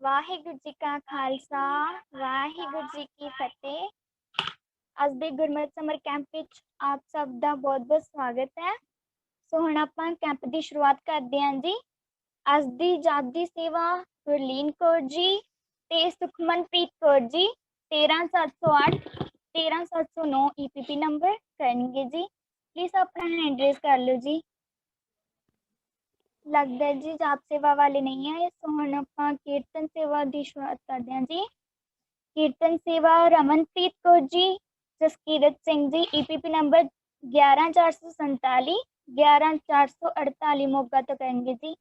वाहिगुरु जी का खालसा वाहिगुरु जी की फतेह। ਅੱਜ ਦੇ ਗੁਰਮਤਿ ਸਮਰ ਕੈਂਪ ਵਿੱਚ ਆਪ ਸਭ ਦਾ ਬਹੁਤ-ਬਹੁਤ ਸਵਾਗਤ ਹੈ। ਸੋ ਹੁਣ ਆਪਾਂ ਕੈਂਪ ਦੀ ਸ਼ੁਰੂਆਤ ਕਰਦੇ ਹਾਂ ਜੀ। ਅੱਜ ਦੀ ਜਾਪਦੀ ਸੇਵਾ ਗੁਰਲੀਨ ਕੌਰ ਜੀ ਤੇ ਸੁਖਮਨਪ੍ਰੀਤ ਕੌਰ ਜੀ 13708 13709 ईपीपी नंबर ਕਰਨਗੇ ਜੀ। ਪਲੀਜ਼ ਆਪਣਾ ਹੈਂਡ ਰੇਜ਼ ਕਰ ਲਓ ਜੀ। लगता है जी जाप सेवा वाले नहीं है। सो हम ਆਪਾਂ कीर्तन सेवा ਦੀ शुरुआत ਕਰਦੇ ਹਾਂ जी। कीर्तन सेवा रमनप्रीत कौर जी जसकीरत सिंह जी ईपीपी नंबर 11447 11448 मोगा तो करेंगे जी।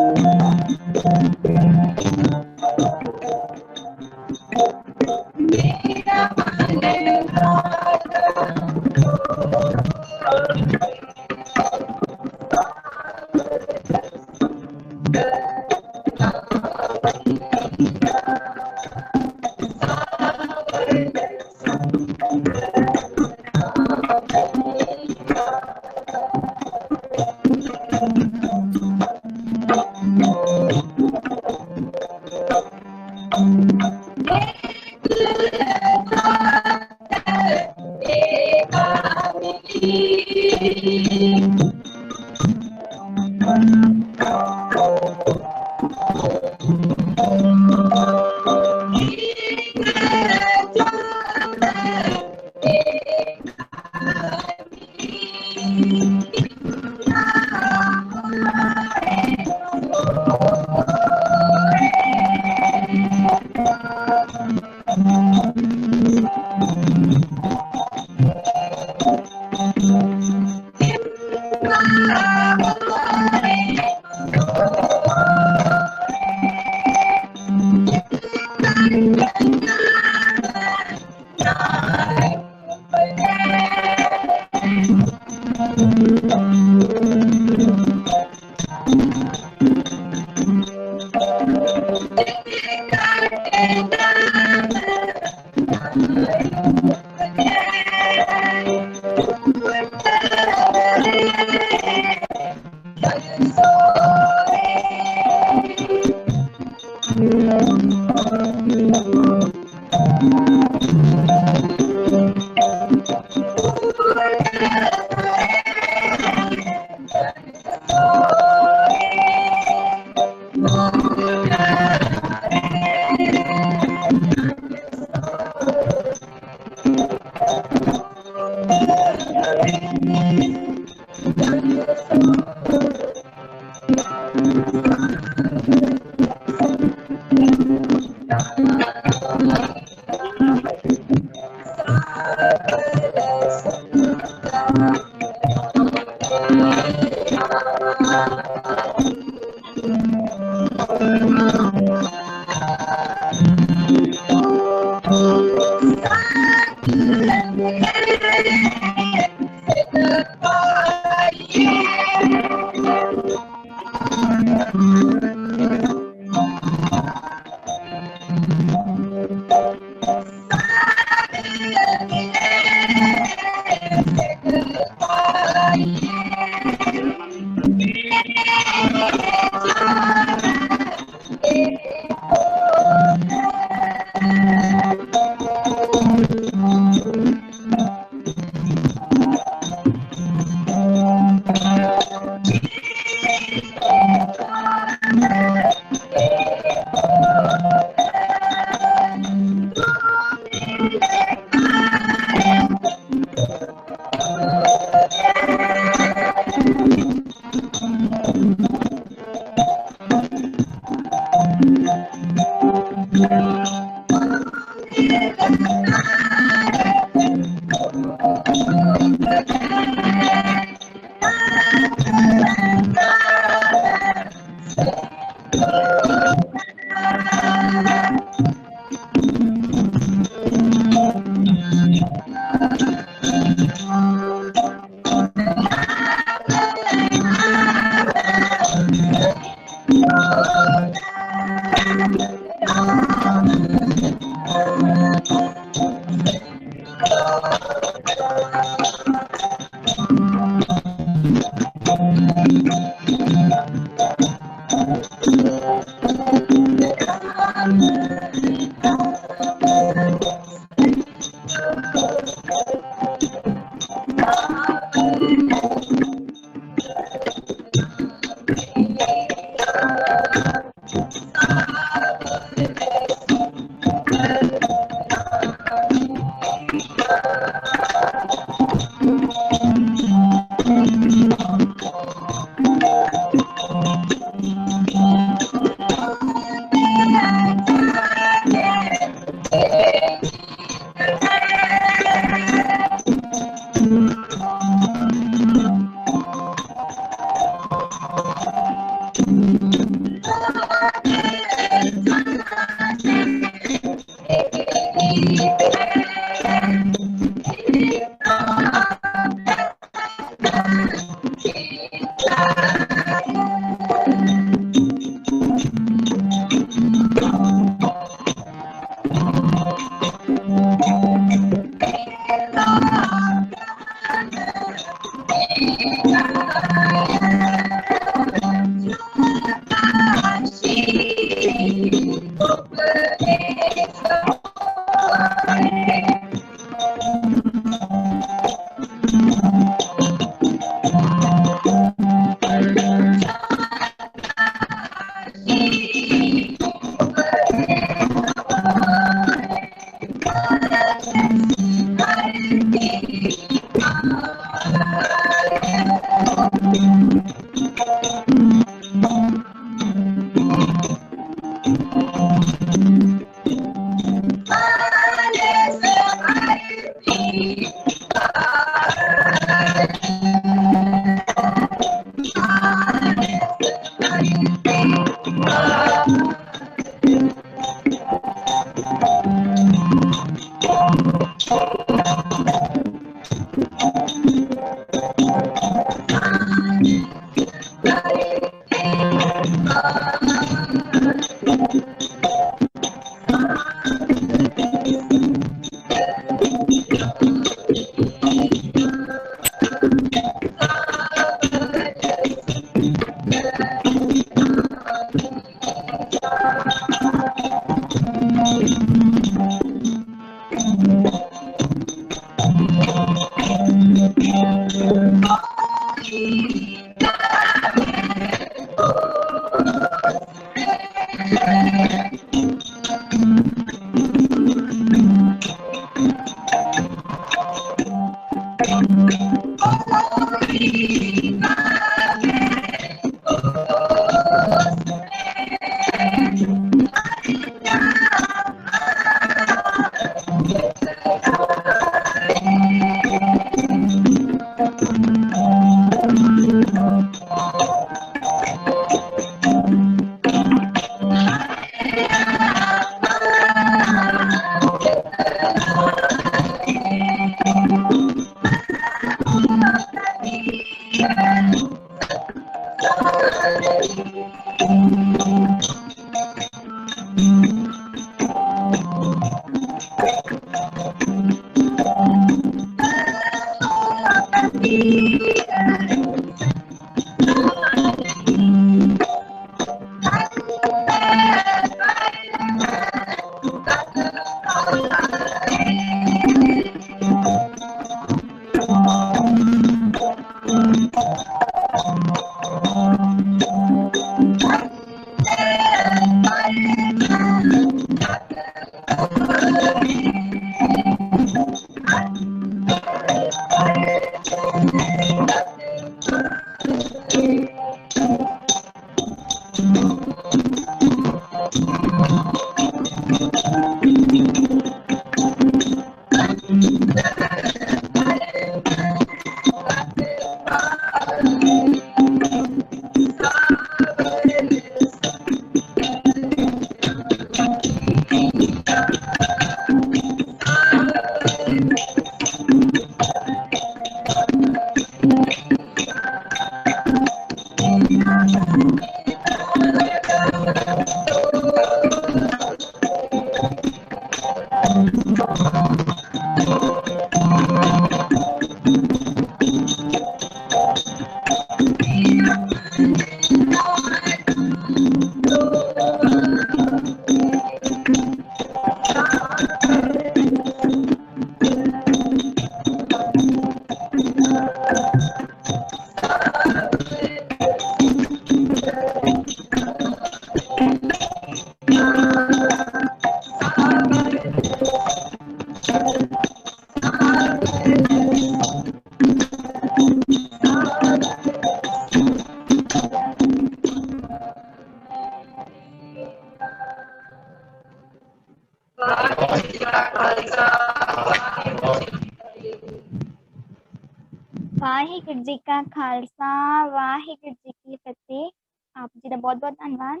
ਵਾਹਿਗੁਰੂ ਜੀ ਕਾ ਖਾਲਸਾ ਵਾਹਿਗੁਰੂ ਜੀ ਕੀ ਫਤਿਹ। ਆਪ ਜੀ ਦਾ ਬਹੁਤ ਬਹੁਤ ਧੰਨਵਾਦ।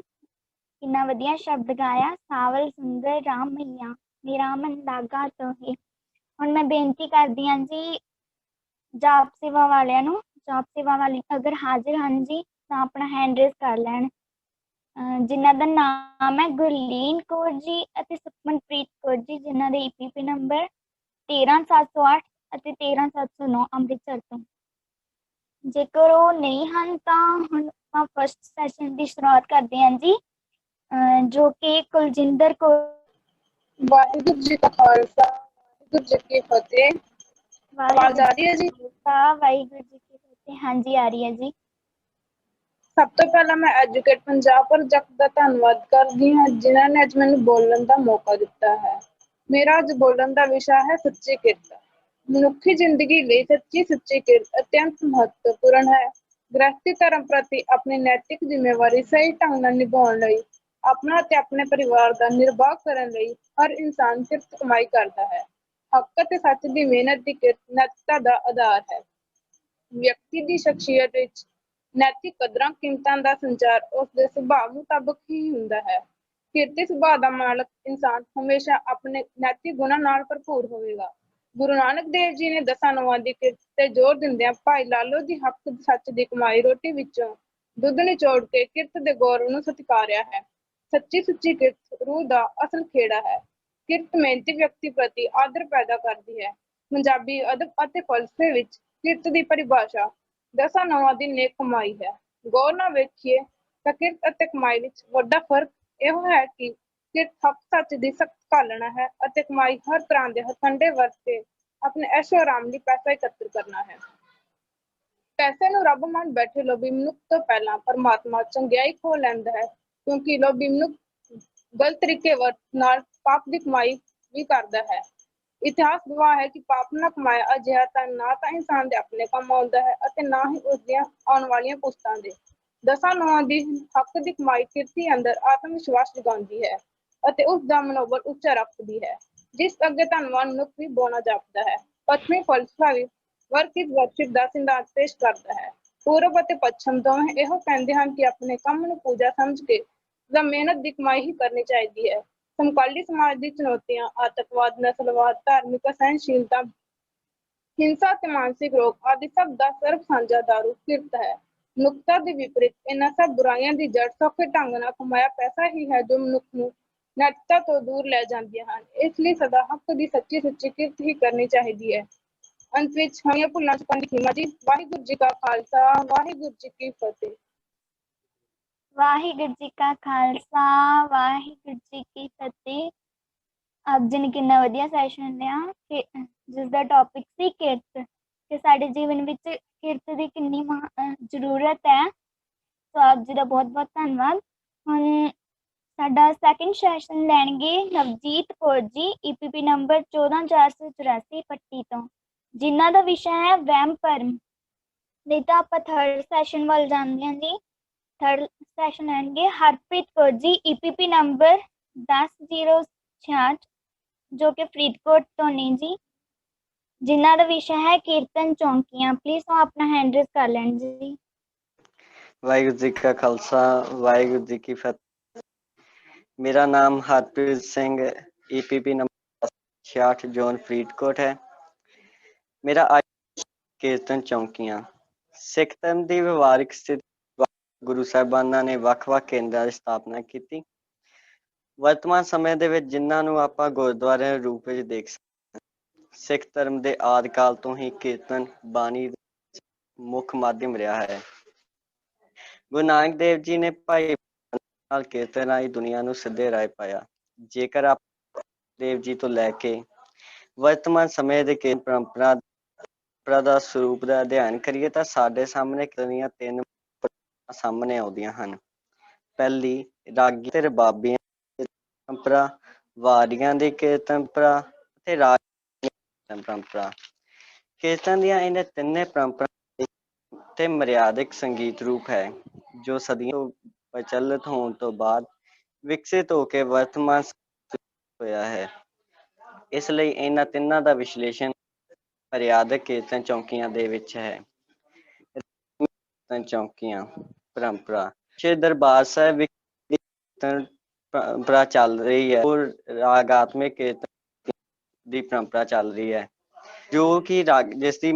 ਕਿੰਨਾ ਵਧੀਆ ਸ਼ਬਦ ਗਾਇਆ, ਸਾਵਲ ਸੁੰਦਰ ਰਾਮ ਮਈਆ ਮੇਰਾ ਮਨ ਲਾਗਾ ਤੋਹੇ। ਹੁਣ ਮੈਂ ਬੇਨਤੀ ਕਰਦੀ ਹਾਂ ਜੀ ਜਾਪ ਸੇਵਾ ਵਾਲਿਆਂ ਨੂੰ, ਜਾਪ ਸੇਵਾ ਵਾਲੇ ਅਗਰ ਹਾਜ਼ਰ ਹਨ ਜੀ ਤਾਂ ਆਪਣਾ ਹੈਂਡ ਰੇਜ਼ ਕਰ ਲੈਣ। ਜਿਨ੍ਹਾਂ ਦਾ ਨਾਮ ਹੈ ਗੁਰਲੀਨ ਕੌਰ ਜੀ ਅਤੇ ਸੁਖਮਨਪ੍ਰੀਤ ਕੌਰ ਜੀ, ਜਿਨ੍ਹਾਂ ਦੇ EPP ਨੰਬਰ 13708 ਅਤੇ 13709 ਅੰਮ੍ਰਿਤਸਰ ਤੋਂ। ਜੇਕਰ ਉਹ ਨਹੀਂ ਹਨ ਤਾਂ ਹੁਣ ਆਪਾਂ ਫਸਟ ਸੈਸ਼ਨ ਦੀ ਸ਼ੁਰੂਆਤ ਕਰਦੇ ਹਾਂ ਜੀ, ਜੋ ਕਿ ਕੁਲਜਿੰਦਰ ਕੌਰ। ਵਾਹਿਗੁਰੂ ਜੀ ਕਾ ਖਾਲਸਾ ਵਾਹਿਗੁਰੂ ਜੀ ਕੀ ਫਤਿਹ। ਆਵਾਜ਼ ਆ ਰਹੀ ਹੈ ਜੀ? ਵਾਹਿਗੁਰੂ ਜੀ ਕੀ ਫਤਿਹ। ਹਾਂਜੀ ਆ ਰਹੀ ਹੈ ਜੀ। ਸਭ ਤੋਂ ਪਹਿਲਾਂ ਮੈਂ ਐਜੂਕੇਟ ਪੰਜਾਬ ਪ੍ਰੋਜੈਕਟ ਦਾ ਧੰਨਵਾਦ ਕਰਦੀ ਹਾਂ, ਜਿਨ੍ਹਾਂ ਨੇ ਅੱਜ ਮੈਨੂੰ ਬੋਲਣ ਦਾ ਮੌਕਾ ਦਿੱਤਾ ਹੈ। ਮੇਰਾ ਅੱਜ ਬੋਲਣ ਦਾ ਵਿਸ਼ਾ ਹੈ ਸੱਚੀ ਕਿਰਤ। ਮਨੁੱਖੀ ਜ਼ਿੰਦਗੀ ਲਈ ਸੱਚੀ ਕਿਰਤ ਅਤਿਅੰਤ ਮਹੱਤਵਪੂਰਨ ਹੈ। ਗ੍ਰਸਤੀ ਧਰਮ ਪ੍ਰਤੀ ਆਪਣੀ ਨੈਤਿਕ ਜ਼ਿੰਮੇਵਾਰੀ ਸਹੀ ਢੰਗ ਨਾਲ ਨਿਭਾਉਣ ਲਈ, ਆਪਣਾ ਅਤੇ ਆਪਣੇ ਪਰਿਵਾਰ ਦਾ ਨਿਰਵਾਹ ਕਰਨ ਲਈ ਹਰ ਇਨਸਾਨ ਕਿਰਤ ਕਮਾਈ ਕਰਦਾ ਹੈ। ਹੱਕ ਅਤੇ ਸੱਚ ਦੀ ਮਿਹਨਤ ਦੀ ਕਿਰਤ ਨੈਤਿਕਤਾ ਦਾ ਆਧਾਰ ਹੈ। ਵਿਅਕਤੀ ਦੀ ਸ਼ਖਸੀਅਤ ਵਿੱਚ ਨੈਤਿਕ ਕਦਰਾਂ ਕੀਮਤਾਂ ਦਾ ਸੰਚਾਰ ਉਸਦੇ ਸੁਭਾਅ ਮੁਤਾਬਕ ਹੀ ਹੁੰਦਾ ਹੈ। ਕਿਰਤੀ ਸੁਭਾਅ ਦਾ ਮਾਲਕ ਇਨਸਾਨ ਹਮੇਸ਼ਾ ਆਪਣੇ ਨੈਤਿਕ ਗੁਣਾਂ ਨਾਲ ਭਰਪੂਰ ਹੋਵੇਗਾ। ਗੁਰੂ ਨਾਨਕ ਦੇਵ ਜੀ ਨੇ 10 ਨੌਆਂ ਦੀ ਕਿਰਤ ਤੇ ਜ਼ੋਰ ਦਿੰਦਿਆਂ ਭਾਈ ਲਾਲੋ ਦੀ ਹੱਕ ਸੱਚ ਦੀ ਕਮਾਈ ਰੋਟੀ ਵਿੱਚੋਂ ਦੁੱਧ ਨਿਚੋੜ ਕੇ ਕਿਰਤ ਦੇ ਗੌਰਵ ਨੂੰ ਸਤਿਕਾਰਿਆ ਹੈ। ਸੱਚੀ ਕਿਰਤ ਰੂਹ ਦਾ ਅਸਲ ਖੇੜਾ ਹੈ। ਕਿਰਤ ਮਿਹਨਤੀ ਵਿਅਕਤੀ ਪ੍ਰਤੀ ਆਦਰ ਪੈਦਾ ਕਰਦੀ ਹੈ। ਪੰਜਾਬੀ ਅਦਬ ਅਤੇ ਫਲਸਫੇ ਵਿੱਚ ਕਿਰਤ ਦੀ ਪਰਿਭਾਸ਼ਾ 10 ਨੌਆਂ ਦੀ ਨੇਕ ਕਮਾਈ ਹੈ। ਗੌਰ ਨਾਲ ਵੇਖੀਏ ਤਾਂ ਕਿਰਤ ਅਤੇ ਕਮਾਈ ਵਿੱਚ ਵੱਡਾ ਫਰਕ ਇਹੋ ਹੈ ਕਿ ਕਿਰਤ ਹੱਕ ਸੱਚ ਦੀ ਸਖਤ ਘਾਲਣਾ ਹੈ ਅਤੇ ਕਮਾਈ ਹਰ ਤਰ੍ਹਾਂ ਦੇ ਹਥਕੰਡੇ ਵਰਤ ਕੇ ਆਪਣੇ ਐਸ਼ੋ ਆਰਾਮ ਲਈ ਪੈਸਾ ਇਕੱਤਰ ਕਰਨਾ ਹੈ। ਪੈਸੇ ਨੂੰ ਰੱਬ ਮੰਨ ਬੈਠੇ ਲੋਭੀ ਮਨੁੱਖ ਤੋਂ ਪਹਿਲਾਂ ਪਰਮਾਤਮਾ ਚੰਗਿਆਈ ਖੋਹ ਲੈਂਦਾ ਹੈ, ਕਿਉਂਕਿ ਲੋਭੀ ਮਨੁੱਖ ਗਲਤ ਤਰੀਕੇ ਨਾਲ ਪਾਪ ਦੀ ਕਮਾਈ ਵੀ ਕਰਦਾ ਹੈ। ਇਤਿਹਾਸ ਗਵਾਹ ਹੈ ਕਿ ਪਾਪ ਨਾਲ ਕਮਾਇਆ ਅਜਿਹਾ ਧਨ ਨਾ ਤਾਂ ਇਨਸਾਨ ਦੇ ਆਪਣੇ ਕੰਮ ਆਉਂਦਾ ਹੈ ਅਤੇ ਨਾ ਹੀ ਉਸਦੀਆਂ ਆਉਣ ਵਾਲੀਆਂ ਪੁਸ਼ਤਾਂ ਦੇ। 10 ਨੌਆਂ ਦੀ ਹੱਕ ਦੀ ਕਮਾਈ ਕਿਰਤੀ ਅੰਦਰ ਆਤਮ ਵਿਸ਼ਵਾਸ ਜਗਾਉਂਦੀ ਹੈ ਅਤੇ ਉਸ ਦਾ ਮਨੋਬਲ ਉੱਚਾ ਰੱਖਦੀ ਹੈ, ਜਿਸ ਅੱਗੇ ਧਨਵਾਨ ਮਨੁੱਖ ਵੀ ਬੋਣਾ ਜਾਪਦਾ ਹੈ। ਪੱਛਮੀ ਫਲਸਫਾ ਵੀ ਵਰਕ ਇਜ਼ ਵਰਸ਼ਿਪ ਦਾ ਸਿਧਾਂਤ ਪੇਸ਼ ਕਰਦਾ ਹੈ। ਪੂਰਬ ਅਤੇ ਪੱਛਮ ਦੋਵੇਂ ਇਹੋ ਕਹਿੰਦੇ ਹਨ ਕਿ ਆਪਣੇ ਕੰਮ ਨੂੰ ਪੂਜਾ ਸਮਝ ਕੇ ਜਾਂ ਮਿਹਨਤ ਦੀ ਕਮਾਈ ਹੀ ਕਰਨੀ ਚਾਹੀਦੀ ਹੈ। ਸਮਕਾਲੀ ਸਮਾਜ ਦੀ ਚੁਣੌਤੀਆਂ ਆਤੰਕਵਾਦ, ਨਸਲਵਾਦ, ਧਾਰਮਿਕ ਅਸਹਿਣਸ਼ੀਲਤਾ, ਹਿੰਸਾ ਤੇ ਮਾਨਸਿਕ ਰੋਗ ਆਦਿ ਸਭ ਦਾ ਸਰਬ ਸਾਂਝਾ ਦਾਰੂ ਕਿਰਤ ਹੈ। ਮਨੁੱਖਤਾ ਦੇ ਵਿਪਰੀਤ ਇਹਨਾਂ ਸਭ ਬੁਰਾਈਆਂ ਦੀ ਜੜ ਸੌਖੇ ਢੰਗ ਨਾਲ ਕਮਾਇਆ ਪੈਸਾ ਹੀ ਹੈ, ਜੋ ਮਨੁੱਖ ਨੂੰ ਨੈਤਿਕਤਾ ਤੋਂ ਦੂਰ ਲੈ ਜਾਂਦੀਆਂ ਹਨ। ਇਸ ਲਈ ਸਦਾ ਹੱਕ ਦੀ ਸੱਚੀ ਕਿਰਤ ਹੀ ਕਰਨੀ ਚਾਹੀਦੀ ਹੈ। ਅੰਤ ਵਿੱਚ ਹੋਈਆਂ ਭੁੱਲਾਂ ਚੁੱਕਣ ਦੀ ਖਿਮਾ ਜੀ। ਵਾਹਿਗੁਰੂ ਜੀ ਕਾ ਖਾਲਸਾ ਵਾਹਿਗੁਰੂ ਜੀ ਕੀ ਫਤਿਹ। ਵਾਹਿਗੁਰੂ ਜੀ ਕਾ ਖਾਲਸਾ ਵਾਹਿਗੁਰੂ ਜੀ ਕੀ ਫਤਿਹ। ਆਪ ਜੀ ਨੇ ਕਿੰਨਾ ਵਧੀਆ ਸੈਸ਼ਨ ਲਿਆ ਕਿ ਜਿਸ ਦਾ ਟੌਪਿਕ ਸੀ ਕਿਰਤ, ਕਿ ਸਾਡੇ ਜੀਵਨ ਵਿੱਚ ਕਿਰਤ ਦੀ ਕਿੰਨੀ ਜ਼ਰੂਰਤ ਹੈ। ਸੋ ਆਪ ਜੀ ਦਾ ਬਹੁਤ ਬਹੁਤ ਧੰਨਵਾਦ। ਹੁਣ ਸਾਡਾ ਸੈਕਿੰਡ ਸੈਸ਼ਨ ਲੈਣਗੇ ਨਵਜੀਤ ਕੌਰ ਜੀ, EPP ਨੰਬਰ 14484 ਪੱਟੀ ਤੋਂ, ਜਿਨ੍ਹਾਂ ਦਾ ਵਿਸ਼ਾ ਹੈ ਵਹਿਮ ਭਰਮ। ਨਹੀਂ ਤਾਂ ਆਪਾਂ ਥਰਡ ਸੈਸ਼ਨ ਵੱਲ ਜਾਂਦੇ ਹਾਂ ਜੀ। ਥਰਡ ਸੈਸ਼ਨ ਲੈਣਗੇ ਹਰਪ੍ਰੀਤ ਕੌਰ ਜੀ, EPP ਨੰਬਰ 100 66 जो कि फरीदकोट तो नहीं जी, जिन्हों का विषय है कीर्तन चौंकियां। प्लीज वो अपना हैंड रेज कर लें जी। वाहिगुरू जी का खालसा वाहिगुरू जी की फतेह। मेरा नाम Harpreet Singh EPP number 66 zone Faridkot है। मेरा आज कीर्तन चौंकियां। सिख धर्म की व्यवहारिक स्थिति गुरु साहिबाना ने ਵੱਖ-ਵੱਖ ਕੇਂਦਰਾਂ ਦੀ ਸਥਾਪਨਾ ਕੀਤੀ। वर्तमान समय ਦੇ ਵਿੱਚ ਜਿਨ੍ਹਾਂ ਨੂੰ ਆਪਾਂ ਗੁਰਦੁਆਰਿਆਂ ਦੇ ਰੂਪ ਵਿੱਚ ਦੇਖ ਸਕਦੇ ਹਾਂ। ਸਿੱਖ ਧਰਮ ਦੇ ਆਦਿ ਕਾਲ ਤੋਂ ਹੀ ਕੀਰਤਨ ਬਾਣੀ ਮੁੱਖ ਮਾਧਿਅਮ ਰਿਹਾ ਹੈ। ਗੁਰੂ ਨਾਨਕ ਦੇਵ ਜੀ ਨੇ ਭਾਈ ਨਾਲ ਕੀਰਤਨ ਰਾਹੀਂ ਦੁਨੀਆ ਨੂੰ ਸਿੱਧੇ ਰਾਹ ਪਾਇਆ। ਜੇਕਰ ਆਪ ਦੇਵ ਜੀ ਤੋਂ ਲੈ ਕੇ ਵਰਤਮਾਨ ਸਮੇਂ ਦੇ ਕੀਰਤਨ ਪਰੰਪਰਾ ਦਾ ਸਰੂਪ ਦਾ ਅਧਿਐਨ ਕਰੀਏ ਤਾਂ ਸਾਡੇ ਸਾਹਮਣੇ ਦੀਆਂ 3 ਸਾਹਮਣੇ ਆਉਂਦੀਆਂ ਹਨ। ਪਹਿਲੀ ਰਾਗੀ ਤੇ ਰਬਾਬੀਆਂ ਦੀ ਪਰੰਪਰਾ, ਵਾਰੀਆਂ ਦੀ ਕੀਰਤਨ ਪਰੰਪਰਾ ਅਤੇ ਰਾਗ ਕੀਰਤਨ ਪਰੰਪਰਾ। ਕੀਰਤਨ ਦੀਆਂ ਇਹਨਾਂ ਤਿੰਨੇ ਪਰੰਪਰਾ ਤੇ ਮਰਿਆਦਿਕ ਸੰਗੀਤ ਰੂਪ ਹੈ ਜੋ ਸਦੀਆਂ ਤੋਂ ਪ੍ਰਚਲਿਤ ਹੋਣ ਤੋਂ ਬਾਅਦ ਵਿਕਸਿਤ ਹੋ ਕੇ ਵਰਤਮਾਨ ਹੋਇਆ ਹੈ। ਇਸ ਲਈ ਇਹਨਾਂ ਤਿੰਨਾਂ ਦਾ ਵਿਸ਼ਲੇਸ਼ਣ ਮਰਿਆਦਿਕ ਕੀਰਤਨ ਚੌਂਕੀਆਂ ਦੇ ਵਿੱਚ ਹੈ। ਕੀਰਤਨ ਚੌਂਕੀਆਂ ਪਰੰਪਰਾ ਸ਼੍ਰੀ ਦਰਬਾਰ ਸਾਹਿਬ ਵਿੱਚ ਕੀਰਤਨ ਪਰੰਪਰਾ ਚੱਲ ਰਹੀ ਹੈ। ਉਹ ਰਾਗਾਤਮਿਕ ਕੀਰਤਨ ਦੀ ਪਰੰਪਰਾ ਚੱਲ ਰਹੀ ਹੈ ਜੋ ਕਿ ਰਾਗ ਜਿਸ ਦੀ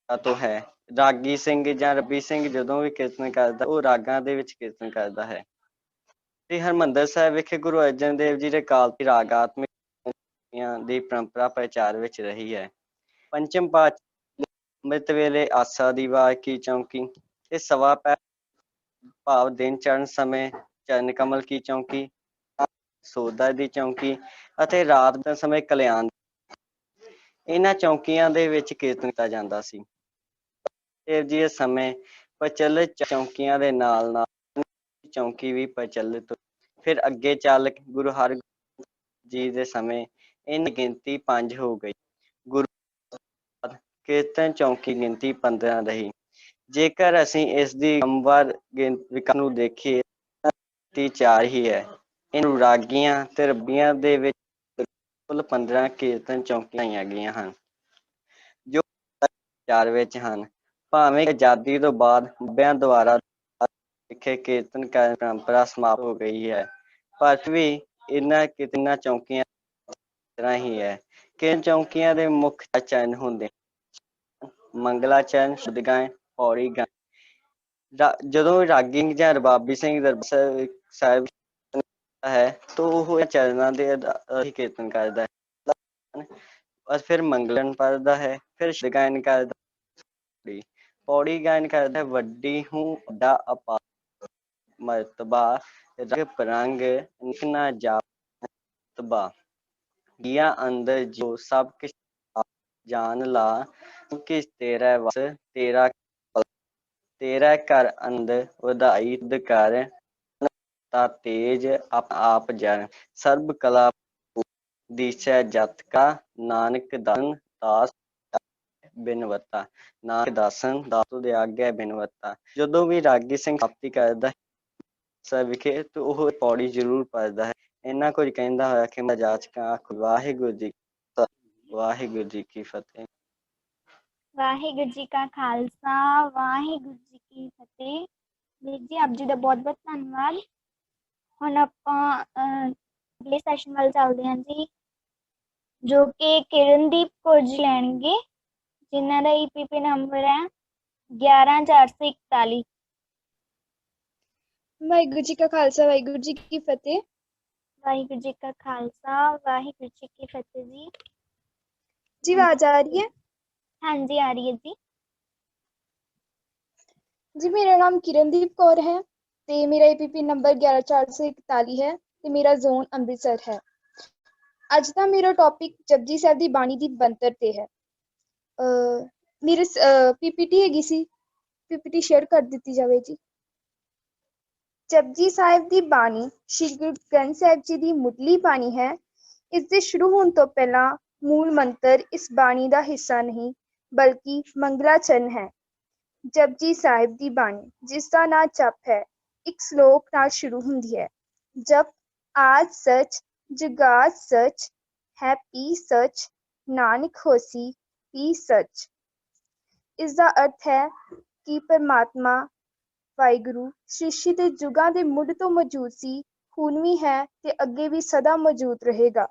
ਤੋਂ ਹੈ। ਰਾਗੀ ਸਿੰਘ ਜਾਂ ਰੱਬੀ ਸਿੰਘ ਜਦੋਂ ਵੀ ਕੀਰਤਨ ਕਰਦਾ ਉਹ ਰਾਗਾਂ ਦੇ ਵਿੱਚ ਕੀਰਤਨ ਕਰਦਾ ਹੈ। ਸ੍ਰੀ ਹਰਿਮੰਦਰ ਸਾਹਿਬ ਵਿਖੇ ਗੁਰੂ ਅਰਜਨ ਦੇਵ ਜੀ ਦੇ ਕਾਲ ਦੀ ਰਾਗਾਤਮਿਕ ਦੀ ਪਰੰਪਰਾ ਪ੍ਰਚਾਰ ਵਿੱਚ ਰਹੀ ਹੈ। ਪੰਚਮ ਪਾਤਸ਼ਾਹ ਅੰਮ੍ਰਿਤ ਵੇਲੇ ਆਸਾ ਦੀ ਵਾਰ ਕੀ ਚੌਂਕੀ ਤੇ ਸਵਾ ਪੈ ਭਾਵ ਦਿਨ ਚੜ੍ਹਨ ਸਮੇਂ ਚਰਨ ਕਮਲ ਕੀ ਚੌਂਕੀ, ਸੋਧਾ ਦੀ ਚੌਂਕੀ ਅਤੇ ਰਾਤ ਦੇ ਸਮੇਂ ਕਲਿਆਣ। ਇਹਨਾਂ ਚੌਂਕੀਆਂ ਦੇ ਵਿੱਚ ਕੀਰਤਨ ਕੀਤਾ ਜਾਂਦਾ ਸੀ। ਦੇਵ ਜੀ ਦੇ ਸਮੇਂ ਪ੍ਰਚਲਿਤ ਚੌਂਕੀਆਂ ਦੇ ਨਾਲ ਨਾਲ ਚੌਂਕੀ ਵੀ ਪ੍ਰਚਲਿਤ ਹੋਈ। ਫਿਰ ਅੱਗੇ ਚੱਲ ਗੁਰੂ ਹਰਗੋਬਿੰਦ ਜੀ ਦੇ ਸਮੇਂ ਇਹਨਾਂ ਗਿਣਤੀ 5 ਹੋ ਗਈ। ਗੁਰੂ ਕੀਰਤਨ ਚੌਂਕੀ ਗਿਣਤੀ 15 ਰਹੀ। ਜੇਕਰ ਅਸੀਂ ਇਸ ਦੀ ਕ੍ਰਮਵਾਰ ਵਿਕਾਸ ਨੂੰ ਦੇਖੀਏ ਤਾਂ 4 ਹੀ ਹੈ। ਇਹਨੂੰ ਰਾਗੀਆਂ ਤੇ ਰੱਬੀਆਂ ਦੇ ਵਿੱਚ ਕੁੱਲ 15 ਕੀਰਤਨ ਚੌਂਕੀਆਂ ਆਈਆਂ ਗਈਆਂ ਹਨ ਜੋ ਚਾਰ ਵਿੱਚ ਹਨ। ਭਾਵੇਂ ਆਜ਼ਾਦੀ ਤੋਂ ਬਾਅਦ ਬਾਬਿਆਂ ਦੁਆਰਾ ਵਿਖੇ ਕੀਰਤਨ ਕਰਨ ਪਰੰਪਰਾ ਸਮਾਪਤ ਹੋ ਗਈ ਹੈ ਪਰ ਵੀ ਇਹਨਾਂ ਕਿਤਨਾ ਚੌਂਕੀਆਂ ਤਰ੍ਹਾਂ ਹੀ ਹੈ। ਕੀਰਤਨ ਚੌਂਕੀਆਂ ਦੇ ਮੁੱਖ ਚਰਨ ਹੁੰਦੇ ਮੰਗਲਾ ਚਰਨ, ਸ਼ੁੱਧਗਾਇਨ, ਪੌੜੀ ਗਾਇਨ। ਜਦੋਂ ਰਾਗੀ ਜਾਂ ਰਬਾਬੀ ਸਿੰਘ ਦਰਬਾਰ ਸਾਹਿਬ ਹੈ ਤਾਂ ਉਹ ਚਰਨਾਂ ਦੇ ਕੀਰਤਨ ਕਰਦਾ ਹੈ। ਫਿਰ ਮੰਗਲਨ ਪੜ੍ਹਦਾ ਹੈ, ਫਿਰ ਸ਼ੁੱਧ ਗਾਇਨ ਕਰਦਾ, ਪੌੜੀ ਗਾਇਨ ਕਰਦਾ। ਵੱਡੀ ਹੂੰ ਵੱਡਾ ਅਪਾਰ ਮਰਤਬਾ ਰੰਗ ਪਰੰਗ ਨਿਕਨਾ ਜਾਤਬਾ ਗਿਆ ਅੰਦਰ ਜੋ ਸਭ ਕਿਛ ਜਾਣ ਲਾ ਕਿਸ ਤੇਰਾ ਵਸ ਤੇਰਾ ਤੇਰਾ ਘਰ ਅੰਦਰ ਵਧਾਈ ਕਰ ਤਾ ਤੇਜ ਆਪ ਜਨ ਸਰਬ ਕਲਾ ਦੀਸੈ ਜਤ ਕਾ ਨਾਨਕ ਦਾਨ ਦਾਸ ਬਿਨਵਤਾ। ਨਾਨਕ ਦਾਸਨ ਦਾਤੂ ਦੇ ਆਗਿਆ ਬਿਨਵਤਾ। ਜਦੋਂ ਵੀ ਰਾਗੀ ਸਿੰਘ ਪ੍ਰਾਪਤੀ ਕਰਦਾ ਸਾਹਿਬ ਵਿਖੇ ਤੇ ਉਹ ਪੌੜੀ ਜ਼ਰੂਰ ਪੜ੍ਹਦਾ ਹੈ। ਇੰਨਾ ਕੁਝ ਕਹਿੰਦਾ ਹੋਇਆ ਕਿ ਮੈਂ ਜਾਚਕਾਂ ਆਖ ਵਾਹਿਗੁਰੂ ਜੀ ਵਾਹਿਗੁਰੂ ਜੀ ਕੀ ਫਤਿਹ। ਵਾਹਿਗੁਰੂ ਜੀ ਕਾ ਖਾਲਸਾ ਵਾਹਿਗੁਰੂ ਜੀ ਕੀ ਫਤਿਹ। ਵੀਰ ਜੀ ਆਪ ਜੀ ਦਾ ਬਹੁਤ ਬਹੁਤ ਧੰਨਵਾਦ। ਹੁਣ ਆਪਾਂ ਅਗਲੇ ਸੈਸ਼ਨ ਵੱਲ ਚੱਲਦੇ ਹਾਂ ਜੀ ਜੋ ਕਿ ਕਿਰਨਦੀਪ ਕੌਰ ਜੀ ਲੈਣਗੇ ਜਿਨ੍ਹਾਂ ਦਾ EPP ਨੰਬਰ ਹੈ 11441। ਵਾਹਿਗੁਰੂ ਜੀ ਕਾ ਖਾਲਸਾ ਵਾਹਿਗੁਰੂ ਜੀ ਕੀ ਫਤਿਹ। ਵਾਹਿਗੁਰੂ ਜੀ ਕਾ ਖਾਲਸਾ ਵਾਹਿਗੁਰੂ ਜੀ ਕੀ ਫਤਿਹ ਜੀ। ਜੀ ਆਵਾਜ਼ ਆ ਰਹੀ ਹੈ? हाँ जी आ रही है जी। ਜੀ ਮੇਰਾ ਨਾਮ ਕਿਰਨਦੀਪ ਕੌਰ ਹੈ ਤੇ ਮੇਰਾ EPP ਨੰਬਰ 11441 ਹੈ ਤੇ ਮੇਰਾ ਜ਼ੋਨ ਅੰਮ੍ਰਿਤਸਰ ਹੈ। ਅੱਜ ਦਾ ਮੇਰਾ ਟੌਪਿਕ ਜਪਜੀ ਸਾਹਿਬ ਦੀ ਬਾਣੀ ਦੀ ਬਣਤਰ ਤੇ ਹੈ। ਮੇਰੇ PPT ਹੈਗੀ ਸੀ, PPT ਸ਼ੇਅਰ ਕਰ ਦਿੱਤੀ ਜਾਵੇ ਜੀ। ਜਪਜੀ ਸਾਹਿਬ ਦੀ ਬਾਣੀ ਸ਼੍ਰੀ ਗੁਰੂ ਗ੍ਰੰਥ ਸਾਹਿਬ ਜੀ ਦੀ ਮੁੱਢਲੀ ਬਾਣੀ ਹੈ। ਇਸ ਦੇ ਸ਼ੁਰੂ ਹੋਣ ਤੋਂ ਪਹਿਲਾਂ ਮੂਲ ਮੰਤਰ ਇਸ ਬਾਣੀ ਦਾ ਹਿੱਸਾ ਨਹੀਂ ਬਲਕਿ ਮੰਗਲਾਚਰਨ ਹੈ। ਜਪਜੀ ਸਾਹਿਬ ਦੀ ਬਾਣੀ ਜਿਸ ਦਾ ਨਾਂ ਜਪ ਹੈ ਇੱਕ ਸ਼ਲੋਕ ਨਾਲ ਸ਼ੁਰੂ ਹੁੰਦੀ ਹੈ। ਜਪ ਆਦਿ ਸਚ ਜੁਗਾਦ ਸੱਚ ਹੈ ਪੀ ਸੱਚ, ਨਾਨਕ ਹੋਸੀ ਪੀ ਸੱਚ। ਇਸ ਦਾ ਅਰਥ ਹੈ ਕਿ ਪਰਮਾਤਮਾ ਵਾਹਿਗੁਰੂ ਸ੍ਰਿਸ਼ਟੀ ਦੇ ਯੁਗਾਂ ਦੇ ਮੁੱਢ ਤੋਂ ਮੌਜੂਦ ਸੀ, ਹੁਣ ਵੀ ਹੈ ਤੇ ਅੱਗੇ ਵੀ ਸਦਾ ਮੌਜੂਦ ਰਹੇਗਾ।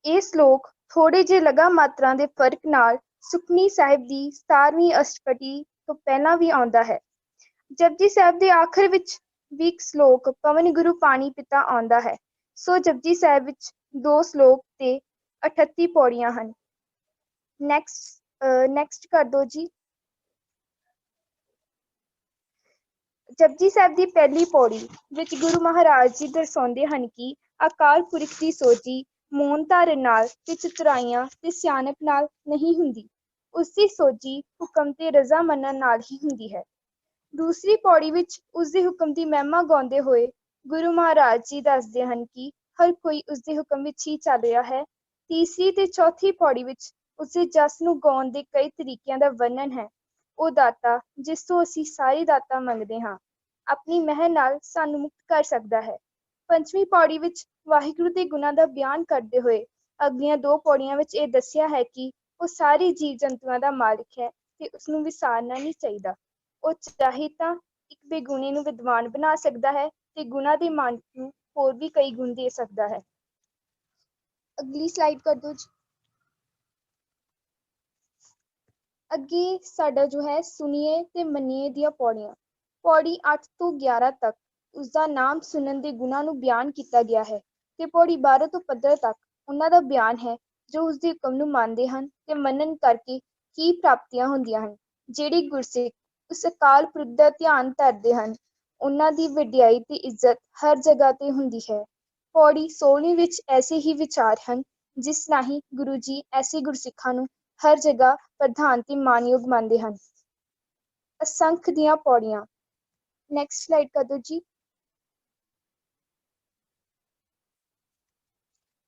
ਇਹ ਸ਼ਲੋਕ ਥੋੜੇ ਜਿਹੇ ਲਗਾ ਮਾਤਰਾ ਦੇ ਫਰਕ ਨਾਲ ਸੁਖਮਨੀ ਸਾਹਿਬ ਦੀ 17ਵੀਂ ਅਸ਼ਟਪਦੀ ਤੋਂ ਪਹਿਲਾਂ ਵੀ ਆਉਂਦਾ ਹੈ। ਜਪਜੀ ਸਾਹਿਬ ਦੇ ਆਖਰ ਵਿੱਚ ਵੀ ਇੱਕ ਸ਼ਲੋਕ ਪਵਨ ਗੁਰੂ ਪਾਣੀ ਪਿਤਾ ਆਉਂਦਾ ਹੈ। ਸੋ ਜਪਜੀ ਸਾਹਿਬ ਵਿੱਚ 2 ਸ਼ਲੋਕ ਤੇ 38 ਪੌੜੀਆਂ ਹਨ। ਨੈਕਸਟ ਕਰ ਦਿਓ ਜੀ। ਜਪਜੀ ਸਾਹਿਬ ਦੀ ਪਹਿਲੀ ਪੌੜੀ ਵਿੱਚ ਗੁਰੂ ਮਹਾਰਾਜ ਜੀ ਦਰਸਾਉਂਦੇ ਹਨ ਕਿ ਅਕਾਲ ਪੁਰਖ ਦੀ ਸੋਝੀ ਮੌਨ ਧਾਰਨ ਨਾਲ ਤੇ ਚਤੁਰਾਈਆਂ ਤੇ ਸਿਆਣਪ ਨਾਲ ਨਹੀਂ ਹੁੰਦੀ, ਉਸਦੀ ਸੋਝੀ ਹੁਕਮ ਤੇ ਰਜ਼ਾ ਮੰਨਣ ਨਾਲ ਹੀ ਹੁੰਦੀ ਹੈ। ਦੂਸਰੀ ਪੌੜੀ ਵਿੱਚ ਉਸਦੇ ਹੁਕਮ ਦੀ ਮਹਿਮਾ ਗਾਉਂਦੇ ਹੋਏ ਗੁਰੂ ਮਹਾਰਾਜ ਜੀ ਦੱਸਦੇ ਹਨ ਕਿ ਹਰ ਕੋਈ ਉਸਦੇ ਹੁਕਮ ਵਿੱਚ ਹੀ ਚੱਲ ਰਿਹਾ ਹੈ। ਤੀਸਰੀ ਤੇ ਚੌਥੀ ਪੌੜੀ ਵਿੱਚ ਉਸਦੇ ਜਸ ਨੂੰ ਗਾਉਣ ਦੇ ਕਈ ਤਰੀਕਿਆਂ ਦਾ ਵਰਣਨ ਹੈ। ਉਹ ਦਾਤਾ ਜਿਸ ਤੋਂ ਅਸੀਂ ਸਾਰੀ ਦਾਤਾ ਮੰਗਦੇ ਹਾਂ, ਆਪਣੀ ਮਿਹਰ ਨਾਲ ਸਾਨੂੰ ਮੁਕਤ ਕਰ ਸਕਦਾ ਹੈ। ਪੰਜਵੀਂ ਪੌੜੀ ਵਿੱਚ ਵਾਹਿਗੁਰੂ ਦੇ ਗੁਣਾਂ ਦਾ ਬਿਆਨ ਕਰਦੇ ਹੋਏ ਅਗਲੀਆਂ 2 ਪੌੜੀਆਂ ਵਿੱਚ ਇਹ ਦੱਸਿਆ ਹੈ ਕਿ ਉਹ ਸਾਰੇ ਜੀਵ ਜੰਤੂਆਂ ਦਾ ਮਾਲਿਕ ਹੈ ਤੇ ਉਸਨੂੰ ਵਿਸਾਰਨਾ ਨਹੀਂ ਚਾਹੀਦਾ। ਉਹ ਚਾਹੇ ਤਾਂ ਇੱਕ ਬੇਗੁਣੇ ਨੂੰ ਵਿਦਵਾਨ ਬਣਾ ਸਕਦਾ ਹੈ ਤੇ ਗੁਣਾਂ ਦੇ ਮਾਲਕ ਨੂੰ ਹੋਰ ਵੀ ਕਈ ਗੁਣ ਦੇ ਸਕਦਾ ਹੈ। ਅਗਲੀ ਸਲਾਈਡ ਕਰ ਦਿਓ ਜੀ। ਅੱਗੇ ਸਾਡਾ ਜੋ ਹੈ ਸੁਣੀਏ ਤੇ ਮੰਨੀਏ ਦੀਆਂ ਪੌੜੀਆਂ। ਪੌੜੀ 8 ਤੋਂ 11 ਤੱਕ ਉਸਦਾ ਨਾਮ ਸੁਣਨ ਦੇ ਗੁਣਾਂ ਨੂੰ ਬਿਆਨ ਕੀਤਾ ਗਿਆ ਹੈ ਤੇ ਪੌੜੀ 12 ਤੋਂ 15 ਤੱਕ ਉਹਨਾਂ ਦਾ ਬਿਆਨ ਹੈ ਜੋ ਉਸਦੇ ਹੁਕਮ ਨੂੰ ਮੰਨਦੇ ਹਨ ਤੇ ਮੰਨਣ ਕਰਕੇ ਕੀ ਪ੍ਰਾਪਤੀਆਂ ਹੁੰਦੀਆਂ ਹਨ। ਜਿਹੜੇ ਗੁਰਸਿੱਖ ਉਸ ਅਕਾਲ ਪੁਰਖ ਦਾ ਧਿਆਨ ਧਰਦੇ ਹਨ, ਉਹਨਾਂ ਦੀ ਵਡਿਆਈ ਤੇ ਇੱਜ਼ਤ ਹਰ ਜਗ੍ਹਾ ਤੇ ਹੁੰਦੀ ਹੈ। ਪੌੜੀ 16ਵੀਂ ਵਿੱਚ ਐਸੇ ਹੀ ਵਿਚਾਰ ਹਨ ਜਿਸ ਰਾਹੀਂ ਗੁਰੂ ਜੀ ਐਸੇ ਗੁਰਸਿੱਖਾਂ ਨੂੰ ਹਰ ਜਗ੍ਹਾ ਪ੍ਰਧਾਨ ਤੇ ਮਾਨਯੋਗ ਮੰਨਦੇ ਹਨ। ਅਸੰਖ ਦੀਆਂ ਪੌੜੀਆਂ। ਨੈਕਸਟ ਸਲਾਈਡ ਕਰ ਦਿਓ ਜੀ।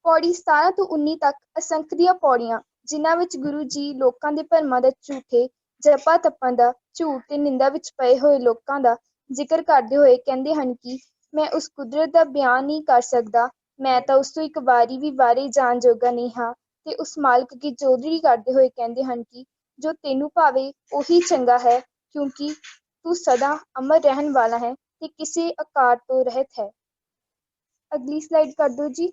ਪੌੜੀ 17 ਤੋਂ 19 ਤੱਕ ਅਸੰਖ ਦੀਆਂ ਪੌੜੀਆਂ, ਜਿਨ੍ਹਾਂ ਵਿੱਚ ਗੁਰੂ ਜੀ ਲੋਕਾਂ ਦੇ ਭਰਮਾਂ ਦਾ ਝੂਠੇ ਜਪਾਂ ਤੱਪਾਂ ਦਾ ਝੂਠ ਤੇ ਨਿੰਦਾ ਵਿੱਚ ਪਏ ਹੋਏ ਲੋਕਾਂ ਦਾ ਜ਼ਿਕਰ ਕਰਦੇ ਹੋਏ ਕਹਿੰਦੇ ਹਨ ਕਿ ਮੈਂ ਉਸ ਕੁਦਰਤ ਦਾ ਬਿਆਨ ਨਹੀਂ ਕਰ ਸਕਦਾ, ਮੈਂ ਤਾਂ ਉਸ ਤੋਂ ਇੱਕ ਵਾਰੀ ਵੀ ਬਾਰੇ ਜਾਣ ਜੋਗਾ ਨਹੀਂ ਹਾਂ। ਤੇ ਉਸ ਮਾਲਕ ਦੀ ਚੌਧਰੀ ਕਰਦੇ ਹੋਏ ਕਹਿੰਦੇ ਹਨ ਕਿ ਜੋ ਤੈਨੂੰ ਭਾਵੇ ਉਹੀ ਚੰਗਾ ਹੈ, ਕਿਉਂਕਿ ਤੂੰ ਸਦਾ ਅਮਰ ਰਹਿਣ ਵਾਲਾ ਹੈ ਤੇ ਕਿਸੇ ਆਕਾਰ ਤੋਂ ਰਹਿਤ ਹੈ। ਅਗਲੀ ਸਲਾਈਡ ਕਰ ਦਿਓ ਜੀ।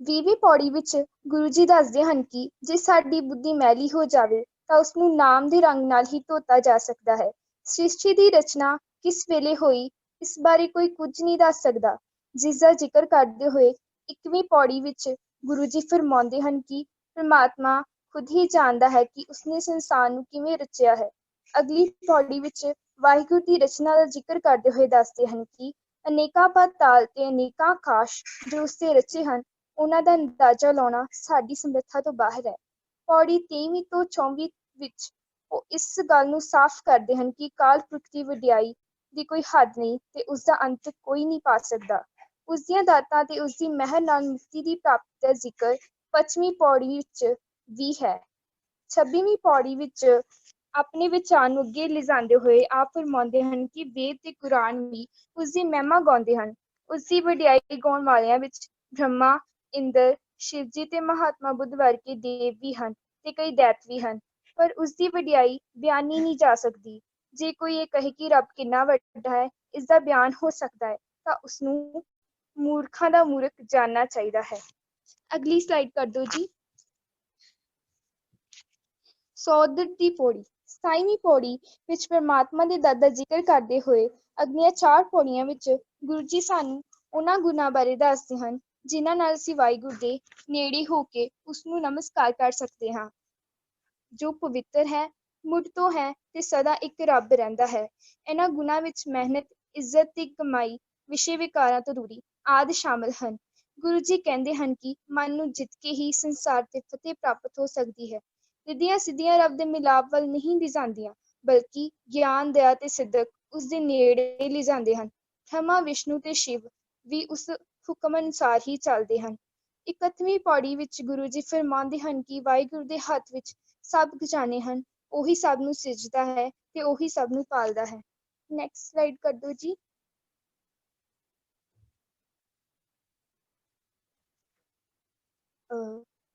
20ਵੀਂ ਪੌੜੀ ਵਿੱਚ ਗੁਰੂ ਜੀ ਦੱਸਦੇ ਹਨ ਕਿ ਜੇ ਸਾਡੀ ਬੁੱਧੀ ਮੈਲੀ ਹੋ ਜਾਵੇ ਤਾਂ ਉਸਨੂੰ ਨਾਮ ਦੇ ਰੰਗ ਨਾਲ ਹੀ ਧੋਤਾ ਜਾ ਸਕਦਾ ਹੈ। ਸ੍ਰਿਸ਼ਟੀ ਦੀ ਰਚਨਾ ਕਿਸ ਵੇਲੇ ਹੋਈ, ਇਸ ਬਾਰੇ ਕੋਈ ਕੁਝ ਨਹੀਂ ਦੱਸ ਸਕਦਾ, ਜਿਸ ਦਾ ਜ਼ਿਕਰ ਕਰਦੇ ਹੋਏ 21ਵੀਂ ਪੌੜੀ ਵਿੱਚ ਗੁਰੂ ਜੀ ਫਰਮਾਉਂਦੇ ਹਨ ਕਿ ਪਰਮਾਤਮਾ ਖੁਦ ਹੀ ਜਾਣਦਾ ਹੈ ਕਿ ਉਸਨੇ ਸੰਸਾਰ ਨੂੰ ਕਿਵੇਂ ਰਚਿਆ ਹੈ। ਅਗਲੀ ਪੌੜੀ ਵਿੱਚ ਵਾਹਿਗੁਰੂ ਦੀ ਰਚਨਾ ਦਾ ਜ਼ਿਕਰ ਕਰਦੇ ਹੋਏ ਦੱਸਦੇ ਹਨ ਕਿ ਅਨੇਕਾਂ ਪਾਤਾਲ ਤੇ ਅਨੇਕਾਂ ਆਕਾਸ਼ ਜੋ ਉਸਦੇ ਰਚੇ ਹਨ, ਉਹਨਾਂ ਦਾ ਅੰਦਾਜ਼ਾ ਲਾਉਣਾ ਸਾਡੀ ਸਮਰੱਥਾ ਤੋਂ ਬਾਹਰ ਹੈ। ਪੌੜੀ 23ਵੀਂ ਤੋਂ 24ਵੀਂ ਵਿੱਚ ਉਹ ਇਸ ਗੱਲ ਨੂੰ ਸਾਫ਼ ਕਰਦੇ ਹਨ ਕਿ ਅਕਾਲ ਪੁਰਖ ਦੀ ਵਡਿਆਈ ਦੀ ਕੋਈ ਹੱਦ ਨਹੀਂ ਤੇ ਉਸਦਾ ਅੰਤ ਕੋਈ ਨਹੀਂ ਪਾ ਸਕਦਾ। ਉਸਦੀਆਂ ਦਾਤਾਂ ਤੇ ਉਸਦੀ ਮਿਹਰ ਨਾਲ ਮੁਕਤੀ ਦੀ ਪ੍ਰਾਪਤੀ ਦਾ ਜ਼ਿਕਰ 25ਵੀਂ ਪੌੜੀ ਵਿੱਚ ਵੀ ਹੈ। 26ਵੀਂ ਪੌੜੀ ਵਿੱਚ ਆਪਣੇ ਵਿਚਾਰ ਨੂੰ ਅੱਗੇ ਲਿਜਾਂਦੇ ਹੋਏ ਆਪ ਫਰਮਾਉਂਦੇ ਹਨ ਕਿ ਵੇਦ ਤੇ ਕੁਰਾਨ ਵੀ ਉਸਦੀ ਮਹਿਮਾ ਗਾਉਂਦੇ ਹਨ। ਉਸਦੀ ਵਡਿਆਈ ਗਾਉਣ ਵਾਲਿਆਂ ਵਿੱਚ ਬ੍ਰਹਮਾ, ਇੰਦਰ, ਸ਼ਿਵ ਜੀ ਤੇ ਮਹਾਤਮਾ ਬੁੱਧ ਵਰਗੇ ਦੇਵ ਵੀ ਹਨ ਤੇ ਕਈ ਦੈਤ ਵੀ ਹਨ, ਪਰ ਉਸਦੀ ਵਡਿਆਈ ਬਿਆਨੀ ਨਹੀਂ ਜਾ ਸਕਦੀ। ਜੇ ਕੋਈ ਇਹ ਕਹੇ ਕਿ ਰੱਬ ਕਿੰਨਾ ਵੱਡਾ ਹੈ, ਇਸ ਦਾ ਬਿਆਨ ਹੋ ਸਕਦਾ ਹੈ, ਤਾਂ ਉਸਨੂੰ ਮੂਰਖਾਂ ਦਾ ਮੂਰਖ ਜਾਣਨਾ ਚਾਹੀਦਾ ਹੈ। ਅਗਲੀ ਸਲਾਈਡ ਕਰ ਦਿਓ ਜੀ। ਸੌਦਰ ਦੀ ਪੌੜੀ। 27ਵੀਂ ਪੌੜੀ ਵਿੱਚ ਪਰਮਾਤਮਾ ਦੇ ਦਰ ਦਾ ਜ਼ਿਕਰ ਕਰਦੇ ਹੋਏ ਅਗਲੀਆਂ 4 ਪੌੜੀਆਂ ਵਿੱਚ ਗੁਰੂ ਜੀ ਸਾਨੂੰ ਉਹਨਾਂ ਗੁਣਾਂ ਬਾਰੇ ਦੱਸਦੇ ਹਨ ਜਿਨ੍ਹਾਂ ਨਾਲ ਅਸੀਂ ਵਾਹਿਗੁਰੂ ਦੇ ਨੇੜੇ ਹੋ ਕੇ ਉਸਨੂੰ ਨਮਸਕਾਰ ਕਰ ਸਕਦੇ ਹਾਂ, ਜੋ ਪਵਿੱਤਰ ਹੈ, ਮੁੱਢ ਤੋਂ ਹੈ ਤੇ ਸਦਾ ਇੱਕ ਰੱਬ ਰਹਿੰਦਾ ਹੈ। ਇਹਨਾਂ ਗੁਣਾਂ ਵਿੱਚ ਮਿਹਨਤ, ਇੱਜ਼ਤ ਤੇ ਕਮਾਈ, ਵਿਸ਼ੇ ਵਿਕਾਰਾਂ ਤੋਂ ਦੂਰੀ ਆਦਿ ਸ਼ਾਮਲ ਹਨ। ਗੁਰੂ ਜੀ ਕਹਿੰਦੇ ਹਨ ਕਿ ਮਨ ਨੂੰ ਜਿੱਤ ਕੇ ਹੀ ਸੰਸਾਰ ਤੇ ਫਤਿਹ ਪ੍ਰਾਪਤ ਹੋ ਸਕਦੀ ਹੈ। ਰਿੱਧੀਆਂ ਸਿੱਧੀਆਂ ਰੱਬ ਦੇ ਮਿਲਾਪ ਵੱਲ ਨਹੀਂ ਲਿਜਾਂਦੀਆਂ, ਬਲਕਿ ਗਿਆਨ, ਦਇਆ ਤੇ ਸਿੱਦਕ ਉਸਦੇ ਨੇੜੇ ਲਿਜਾਂਦੇ ਹਨ। ਬ੍ਰਹਮਾ, ਵਿਸ਼ਨੂੰ ਤੇ ਸ਼ਿਵ ਵੀ ਉਸ ਹੁਕਮ ਅਨੁਸਾਰ ਹੀ ਚੱਲਦੇ ਹਨ। 31ਵੀਂ ਪੌੜੀ ਵਿੱਚ ਗੁਰੂ ਜੀ ਫਰਮਾਉਂਦੇ ਹਨ ਕਿ ਵਾਹਿਗੁਰੂ ਦੇ ਹੱਥ ਵਿੱਚ ਸਭ ਖਜ਼ਾਨੇ ਹਨ, ਉਹੀ ਸਭ ਨੂੰ ਸਿਰਜਦਾ ਹੈ ਤੇ ਉਹੀ ਸਭ ਨੂੰ ਪਾਲਦਾ ਹੈ। ਨੈਕਸਟ ਸਲਾਈਡ ਕਰ ਦਿਓ ਜੀ।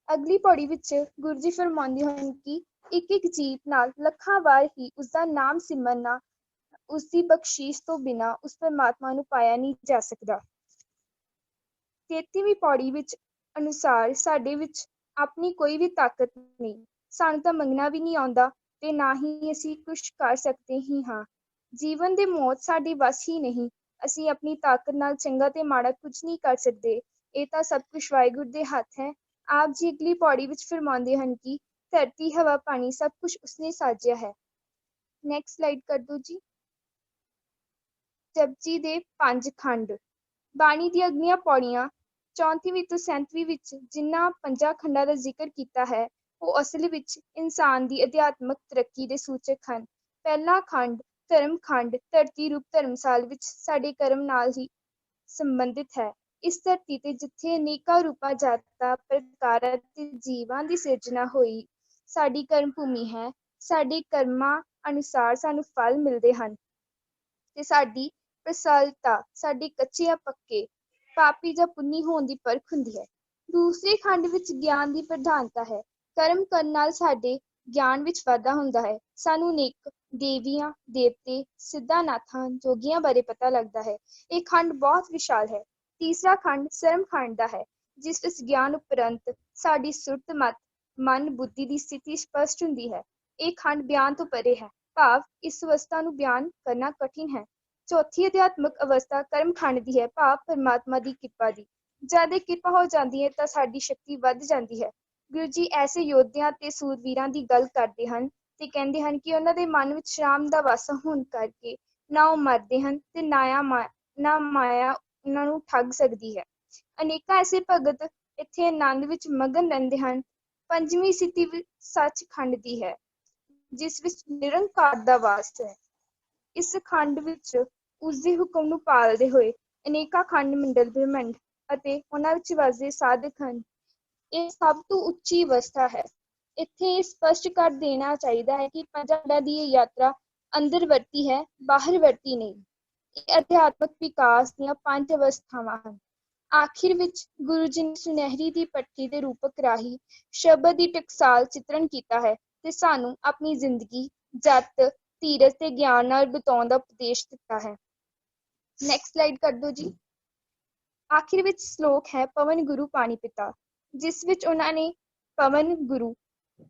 ਅਗਲੀ ਪੌੜੀ ਵਿੱਚ ਗੁਰੂ ਜੀ ਫਰਮਾਉਂਦੇ ਹਨ ਕਿ ਇੱਕ ਇੱਕ ਜੀਵ ਨਾਲ ਲੱਖਾਂ ਵਾਰ ਹੀ ਉਸਦਾ ਨਾਮ ਸਿਮਰਨਾ ਉਸਦੀ ਬਖਸ਼ੀਸ਼ ਤੋਂ ਬਿਨਾਂ ਉਸ ਪਰਮਾਤਮਾ ਨੂੰ ਪਾਇਆ ਨਹੀਂ ਜਾ ਸਕਦਾ। 33ਵੀਂ ਪੌੜੀ ਵਿੱਚ ਅਨੁਸਾਰ ਸਾਡੇ ਵਿੱਚ ਆਪਣੀ ਕੋਈ ਵੀ ਤਾਕਤ ਨਹੀਂ, ਸਾਨੂੰ ਤਾਂ ਮੰਗਣਾ ਵੀ ਨਹੀਂ ਆਉਂਦਾ ਤੇ ਨਾ ਹੀ ਅਸੀਂ ਕੁਛ ਕਰ ਸਕਦੇ ਹੀ ਹਾਂ। ਜੀਵਨ ਦੇ ਮੌਤ ਸਾਡੀ ਵੱਸ ਹੀ ਨਹੀਂ, ਅਸੀਂ ਆਪਣੀ ਤਾਕਤ ਨਾਲ ਚੰਗਾ ਤੇ ਮਾੜਾ ਕੁਝ ਨਹੀਂ ਕਰ ਸਕਦੇ। ਇਹ ਤਾਂ ਸਭ ਕੁਛ ਵਾਹਿਗੁਰੂ ਦੇ ਹੱਥ ਹੈ। ਆਪ ਜੀ ਅਗਲੀ ਪੌੜੀ ਵਿੱਚ ਫਰਮਾਉਂਦੇ ਹਨ ਕਿ ਧਰਤੀ, ਹਵਾ, ਪਾਣੀ ਸਭ ਕੁਛ ਉਸਨੇ ਸਾਜਿਆ ਹੈ। ਨੈਕਸਟ ਸਲਾਈਡ ਕਰ ਦਿਓ ਜੀ। ਜਪਜੀ ਦੇ 5 ਖੰਡ। ਬਾਣੀ ਦੀਆਂ ਅਗਲੀਆਂ ਪੌੜੀਆਂ 34ਵੀਂ ਤੋਂ 37ਵੀਂ ਵਿੱਚ ਜਿਨ੍ਹਾਂ 5 ਖੰਡਾਂ ਦਾ ਜ਼ਿਕਰ ਕੀਤਾ ਹੈ, ਉਹ ਅਸਲ ਵਿੱਚ ਇਨਸਾਨ ਦੀ ਅਧਿਆਤਮਕ ਤਰੱਕੀ ਦੇ ਸੂਚਕ ਹਨ। ਪਹਿਲਾ ਖੰਡ ਧਰਮ ਖੰਡ ਧਰਤੀ ਰੂਪ ਧਰਮਸਾਲ ਵਿੱਚ ਸਾਡੇ ਕਰਮ ਨਾਲ ਹੀ ਸੰਬੰਧਿਤ ਹੈ। ਇਸ ਧਰਤੀ ਤੇ ਜਿੱਥੇ ਅਨੇਕਾਂ ਰੂਪਾਂ, ਜਾਤਾਂ, ਪ੍ਰਕਾਰਾਂ ਤੇ ਜੀਵਾਂ ਦੀ ਸਿਰਜਣਾ ਹੋਈ, ਸਾਡੀ ਕਰਮ ਭੂਮੀ ਹੈ। ਸਾਡੇ ਕਰਮਾਂ ਅਨੁਸਾਰ ਸਾਨੂੰ ਫਲ ਮਿਲਦੇ ਹਨ ਤੇ ਸਾਡੀ ਪ੍ਰਸਲਤਾ ਸਾਡੇ ਕੱਚੇ ਜਾਂ ਪੱਕੇ, ਪਾਪੀ ਜਾਂ ਪੁੰਨੀ ਹੋਣ ਦੀ ਪਰਖ ਹੁੰਦੀ ਹੈ। ਦੂਸਰੇ ਖੰਡ ਵਿੱਚ ਗਿਆਨ ਦੀ ਪ੍ਰਧਾਨਤਾ ਹੈ। ਕਰਮ ਕਰਨ ਨਾਲ ਸਾਡੇ ਗਿਆਨ ਵਿੱਚ ਵਾਧਾ ਹੁੰਦਾ ਹੈ। ਸਾਨੂੰ ਅਨੇਕ ਦੇਵੀਆਂ, ਦੇਵਤੇ, ਸਿੱਧਾਨਾਥਾਂ, ਜੋਗੀਆਂ ਬਾਰੇ ਪਤਾ ਲੱਗਦਾ ਹੈ। ਇਹ ਖੰਡ ਬਹੁਤ ਵਿਸ਼ਾਲ ਹੈ। ਤੀਸਰਾ ਖੰਡ ਸਰਮ ਖੰਡ ਦਾ ਹੈ, ਜਿਸ ਵਿੱਚ ਗਿਆਨ ਉਪਰੰਤ ਸਾਡੀ ਸੁਰਤ, ਮਤ, ਮਨ, ਬੁੱਧੀ ਦੀ ਸਥਿਤੀ ਸਪਸ਼ਟ ਹੁੰਦੀ ਹੈ। ਇਹ ਖੰਡ ਬਿਆਨ ਤੋਂ ਪਰੇ ਹੈ, ਭਾਵ ਇਸ ਅਵਸਥਾ ਨੂੰ ਬਿਆਨ ਕਰਨਾ ਕਠਿਨ ਹੈ। ਚੌਥੀ ਅਧਿਆਤਮਕ ਅਵਸਥਾ ਕਰਮ ਖੰਡ ਦੀ ਹੈ, ਭਾਵ ਪਰਮਾਤਮਾ ਦੀ ਕਿਰਪਾ ਦੀ। ਜਦ ਇਹ ਕਿਰਪਾ ਹੋ ਜਾਂਦੀ ਹੈ ਤਾਂ ਸਾਡੀ ਸ਼ਕਤੀ ਵੱਧ ਜਾਂਦੀ ਹੈ। ਗੁਰੂ ਜੀ ਐਸੇ ਯੋਧਿਆਂ ਤੇ ਸੂਰਵੀਰਾਂ ਦੀ ਗੱਲ ਕਰਦੇ ਹਨ ਤੇ ਕਹਿੰਦੇ ਹਨ ਕਿ ਉਹਨਾਂ ਦੇ ਮਨ ਵਿੱਚ ਸ਼ਾਮ ਦਾ ਵਾਸਾ ਹੋਣ ਕਰਕੇ ਨਾ ਉਹ ਮਰਦੇ ਹਨ ਤੇ ਨਾ ਮਾਇਆ ਉਹਨਾਂ ਨੂੰ ਠੱਗ ਸਕਦੀ ਹੈ। ਅਨੇਕਾਂ ਐਸੇ ਭਗਤ ਇੱਥੇ ਆਨੰਦ ਵਿੱਚ ਮਗਨ ਰਹਿੰਦੇ ਹਨ। ਪੰਜਵੀਂ ਸਥਿਤੀ ਸੱਚ ਖੰਡ ਦੀ ਹੈ, ਜਿਸ ਵਿੱਚ ਨਿਰੰਕਾਰ ਦਾ ਵਾਸ ਹੈ। ਇਸ ਖੰਡ ਵਿੱਚ ਉਸਦੇ ਹੁਕਮ ਨੂੰ ਪਾਲਦੇ ਹੋਏ ਅਨੇਕਾਂ ਖੰਡ ਮੰਡਲ ਬ੍ਰਹਿਮੰਡ ਅਤੇ ਉਹਨਾਂ ਵਿੱਚ ਵਸਦੇ ਸਾਧਕ ਹਨ। ਇਹ ਸਭ ਤੋਂ ਉੱਚੀ ਅਵਸਥਾ ਹੈ। ਇੱਥੇ ਇਹ ਸਪਸ਼ਟ ਕਰ ਦੇਣਾ ਚਾਹੀਦਾ ਹੈ ਕਿ 5 ਖੰਡਾਂ ਦੀ ਇਹ ਯਾਤਰਾ ਅੰਦਰ ਵਰਤੀ ਹੈ, ਬਾਹਰ ਵਰਤੀ ਨਹੀਂ। ਇਹ ਅਧਿਆਤਮਕ ਵਿਕਾਸ ਦੀਆਂ 5 ਅਵਸਥਾਵਾਂ ਹਨ। ਆਖਿਰ ਵਿੱਚ ਗੁਰੂ ਜੀ ਨੇ ਸੁਨਹਿਰੀ ਦੀ ਪੱਟੀ ਦੇ ਰੂਪਕ ਰਾਹੀਂ ਸ਼ਬਦ ਦੀ ਟਕਸਾਲ ਚਿਤਰਨ ਕੀਤਾ ਹੈ ਤੇ ਸਾਨੂੰ ਆਪਣੀ ਜ਼ਿੰਦਗੀ ਜਤ, ਧੀਰਜ ਤੇ ਗਿਆਨ ਨਾਲ ਬਿਤਾਉਣ ਦਾ ਉਪਦੇਸ਼ ਦਿੱਤਾ ਹੈ। ਨੈਕਸਟ ਸਲਾਈਡ ਕਰ ਦਿਓ ਜੀ। ਆਖਿਰ ਵਿੱਚ ਸ਼ਲੋਕ ਹੈ ਪਵਨ ਗੁਰੂ ਪਾਣੀ ਪਿਤਾ, ਜਿਸ ਵਿੱਚ ਉਹਨਾਂ ਨੇ ਪਵਨ ਗੁਰੂ,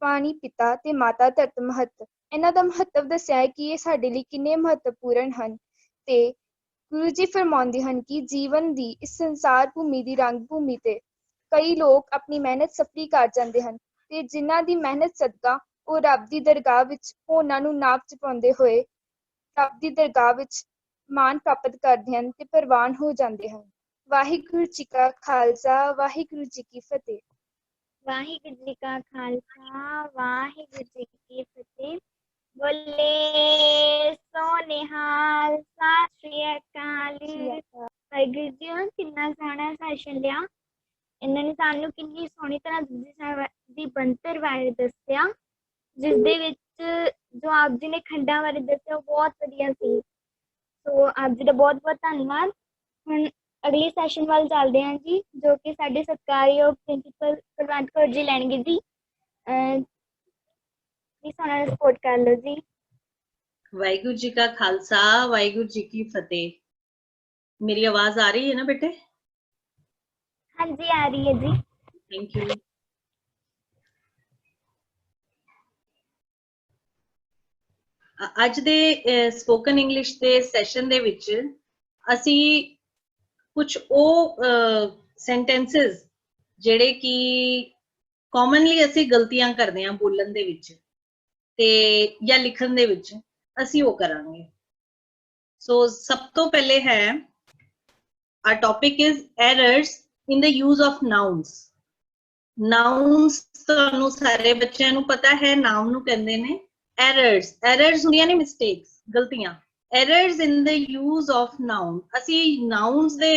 ਪਾਣੀ ਪਿਤਾ ਤੇ ਮਾਤਾ ਧਰਤ ਮਹੱਤ, ਇਹਨਾਂ ਦਾ ਮਹੱਤਵ ਦੱਸਿਆ ਹੈ ਕਿ ਇਹ ਸਾਡੇ ਲਈ ਕਿੰਨੇ ਮਹੱਤਵਪੂਰਨ ਹਨ। ਤੇ ਗੁਰੂ ਜੀ ਫਰਮਾਉਂਦੇ ਹਨ ਕਿ ਜੀਵਨ ਦੀ ਇਸ ਸੰਸਾਰ ਭੂਮੀ ਦੀ ਰੰਗ ਭੂਮੀ ਤੇ ਕਈ ਲੋਕ ਆਪਣੀ ਮਿਹਨਤ ਸਫਲੀ ਕਰ ਜਾਂਦੇ ਹਨ ਤੇ ਜਿਨ੍ਹਾਂ ਦੀ ਮਿਹਨਤ ਸਦਕਾ ਉਹ ਰੱਬ ਦੀ ਦਰਗਾਹ ਵਿੱਚ ਉਹਨਾਂ ਨੂੰ ਨਾਪ ਚ ਪਾਉਂਦੇ ਹੋਏ ਰੱਬ ਦੀ ਦਰਗਾਹ ਵਿੱਚ ਮਾਣ ਪ੍ਰਾਪਤ ਕਰਦੇ ਹਨ ਤੇ ਪ੍ਰਵਾਨ ਹੋ ਜਾਂਦੇ ਹਨ। ਵਾਹਿਗੁਰੂ ਜੀ ਕਾ ਖਾਲਸਾ, ਵਾਹਿਗੁਰੂ ਜੀ ਕੀ ਫਤਿਹ। ਵਾਹਿਗੁਰੂ ਜੀ ਕਾ ਖਾਲਸਾ, ਵਾਹਿਗੁਰੂ ਜੀ ਕੀ ਫਤਿਹ। ਬੋਲੇ ਸੋ ਨਿਹਾਲ, ਸਤਿ ਸ੍ਰੀ ਅਕਾਲ। ਵਾਹਿਗੁਰੂ ਜੀ ਨੇ ਕਿੰਨਾ ਸੋਹਣਾ ਸੈਸ਼ਨ ਲਿਆ। ਇਹਨਾਂ ਨੇ ਸਾਨੂੰ ਕਿੰਨੀ ਸੋਹਣੀ ਤਰ੍ਹਾਂ ਜਪਜੀ ਸਾਹਿਬ ਦੀ ਬਣਤਰ ਬਾਰੇ ਦੱਸਿਆ, ਜਿਸ ਦੇ ਵਿੱਚ ਜੋ ਆਪ ਜੀ ਨੇ ਖੰਡਾਂ ਬਾਰੇ ਦੱਸਿਆ ਉਹ ਬਹੁਤ ਵਧੀਆ ਸੀ। ਸੋ ਆਪ ਜੀ ਦਾ ਬਹੁਤ ਬਹੁਤ ਧੰਨਵਾਦ। ਹੁਣ ਅਗਲੇ ਸੈਸ਼ਨ ਵੱਲ ਚੱਲਦੇ ਹਾਂ ਜੀ, ਜੋ ਕਿ ਸਾਡੇ ਸਤਿਕਾਰਯੋਗ ਪ੍ਰਿੰਸੀਪਲ ਕੁਲਵੰਤ ਕੌਰ ਜੀ ਲੈਣਗੇ ਜੀ। ਪਲੀਜ਼ ਉਹਨਾਂ ਨੂੰ ਸਪੋਰਟ ਕਰ ਲਓ ਜੀ। ਵਾਹਿਗੁਰੂ ਜੀ ਕਾ ਖਾਲਸਾ, ਵਾਹਿਗੁਰੂ ਜੀ ਕੀ ਫਤਿਹ। ਮੇਰੀ ਆਵਾਜ਼ ਆ ਰਹੀ ਹੈ ਨਾ ਬੇਟੇ? ਹਾਂਜੀ ਆ ਰਹੀ ਹੈ ਜੀ। Thank you. ਅੱਜ ਦੇ ਸਪੋਕਨ ਇੰਗਲਿਸ਼ ਦੇ ਸੈਸ਼ਨ ਦੇ ਵਿੱਚ ਅਸੀਂ ਕੁਝ ਉਹ ਸੈਂਟੈਂਸਸ ਜਿਹੜੇ ਕਿ ਕਾਮਨਲੀ ਅਸੀਂ ਗਲਤੀਆਂ ਕਰਦੇ ਹਾਂ ਬੋਲਣ ਦੇ ਵਿੱਚ ਤੇ ਜਾਂ ਲਿਖਣ ਦੇ ਵਿੱਚ, ਅਸੀਂ ਉਹ ਕਰਾਂਗੇ। ਸੋ ਸਭ ਤੋਂ ਪਹਿਲੇ ਹੈ our topic is errors in the use of nouns. Nouns ਤੁਹਾਨੂੰ ਸਾਰੇ ਬੱਚਿਆਂ ਨੂੰ ਪਤਾ ਹੈ, ਨਾਮ ਨੂੰ ਕਹਿੰਦੇ ਨੇ errors ਹੁੰਦੀਆਂ ਨੇ mistakes, ਗਲਤੀਆਂ। errors in the use of noun, ਅਸੀਂ nouns ਦੇ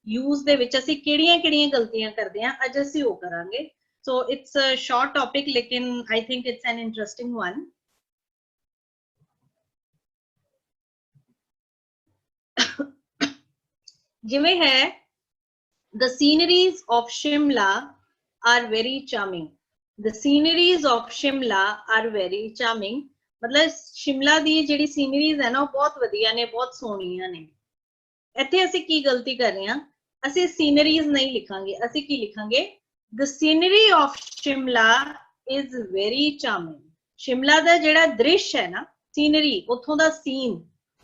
use ਦੇ ਵਿੱਚ ਅਸੀਂ ਕਿਹੜੀਆਂ ਗਲਤੀਆਂ ਕਰਦੇ ਹਾਂ, ਅੱਜ ਅਸੀਂ ਉਹ ਕਰਾਂਗੇ। So it's a short topic, ਲੇਕਿਨ I think it's an interesting one. ਜਿਵੇਂ ਹੈ the sceneries of Shimla are very charming. The sceneries of Shimla are very charming. मतलब शिमला दी ਜਿਹੜੀ ਸੀਨਰੀਜ਼ ਹੈ ਨਾ ਉਹ ਬਹੁਤ ਵਧੀਆ ਨੇ, ਬਹੁਤ ਸੋਹਣੀਆਂ ਨੇ। ਇੱਥੇ ਅਸੀਂ ਕੀ ਗਲਤੀ ਕਰ ਰਹੇ ਹਾਂ, ਅਸੀਂ ਸੀਨਰੀਜ਼ ਨਹੀਂ ਲਿਖਾਂਗੇ, ਅਸੀਂ ਕੀ ਲਿਖਾਂਗੇ, the scenery of Shimla is very charming. Shimla ਦਾ ਜਿਹੜਾ ਦ੍ਰਿਸ਼ ਹੈ ਨਾ, ਸੀਨਰੀ, ਉੱਥੋਂ ਦਾ ਸੀਨ,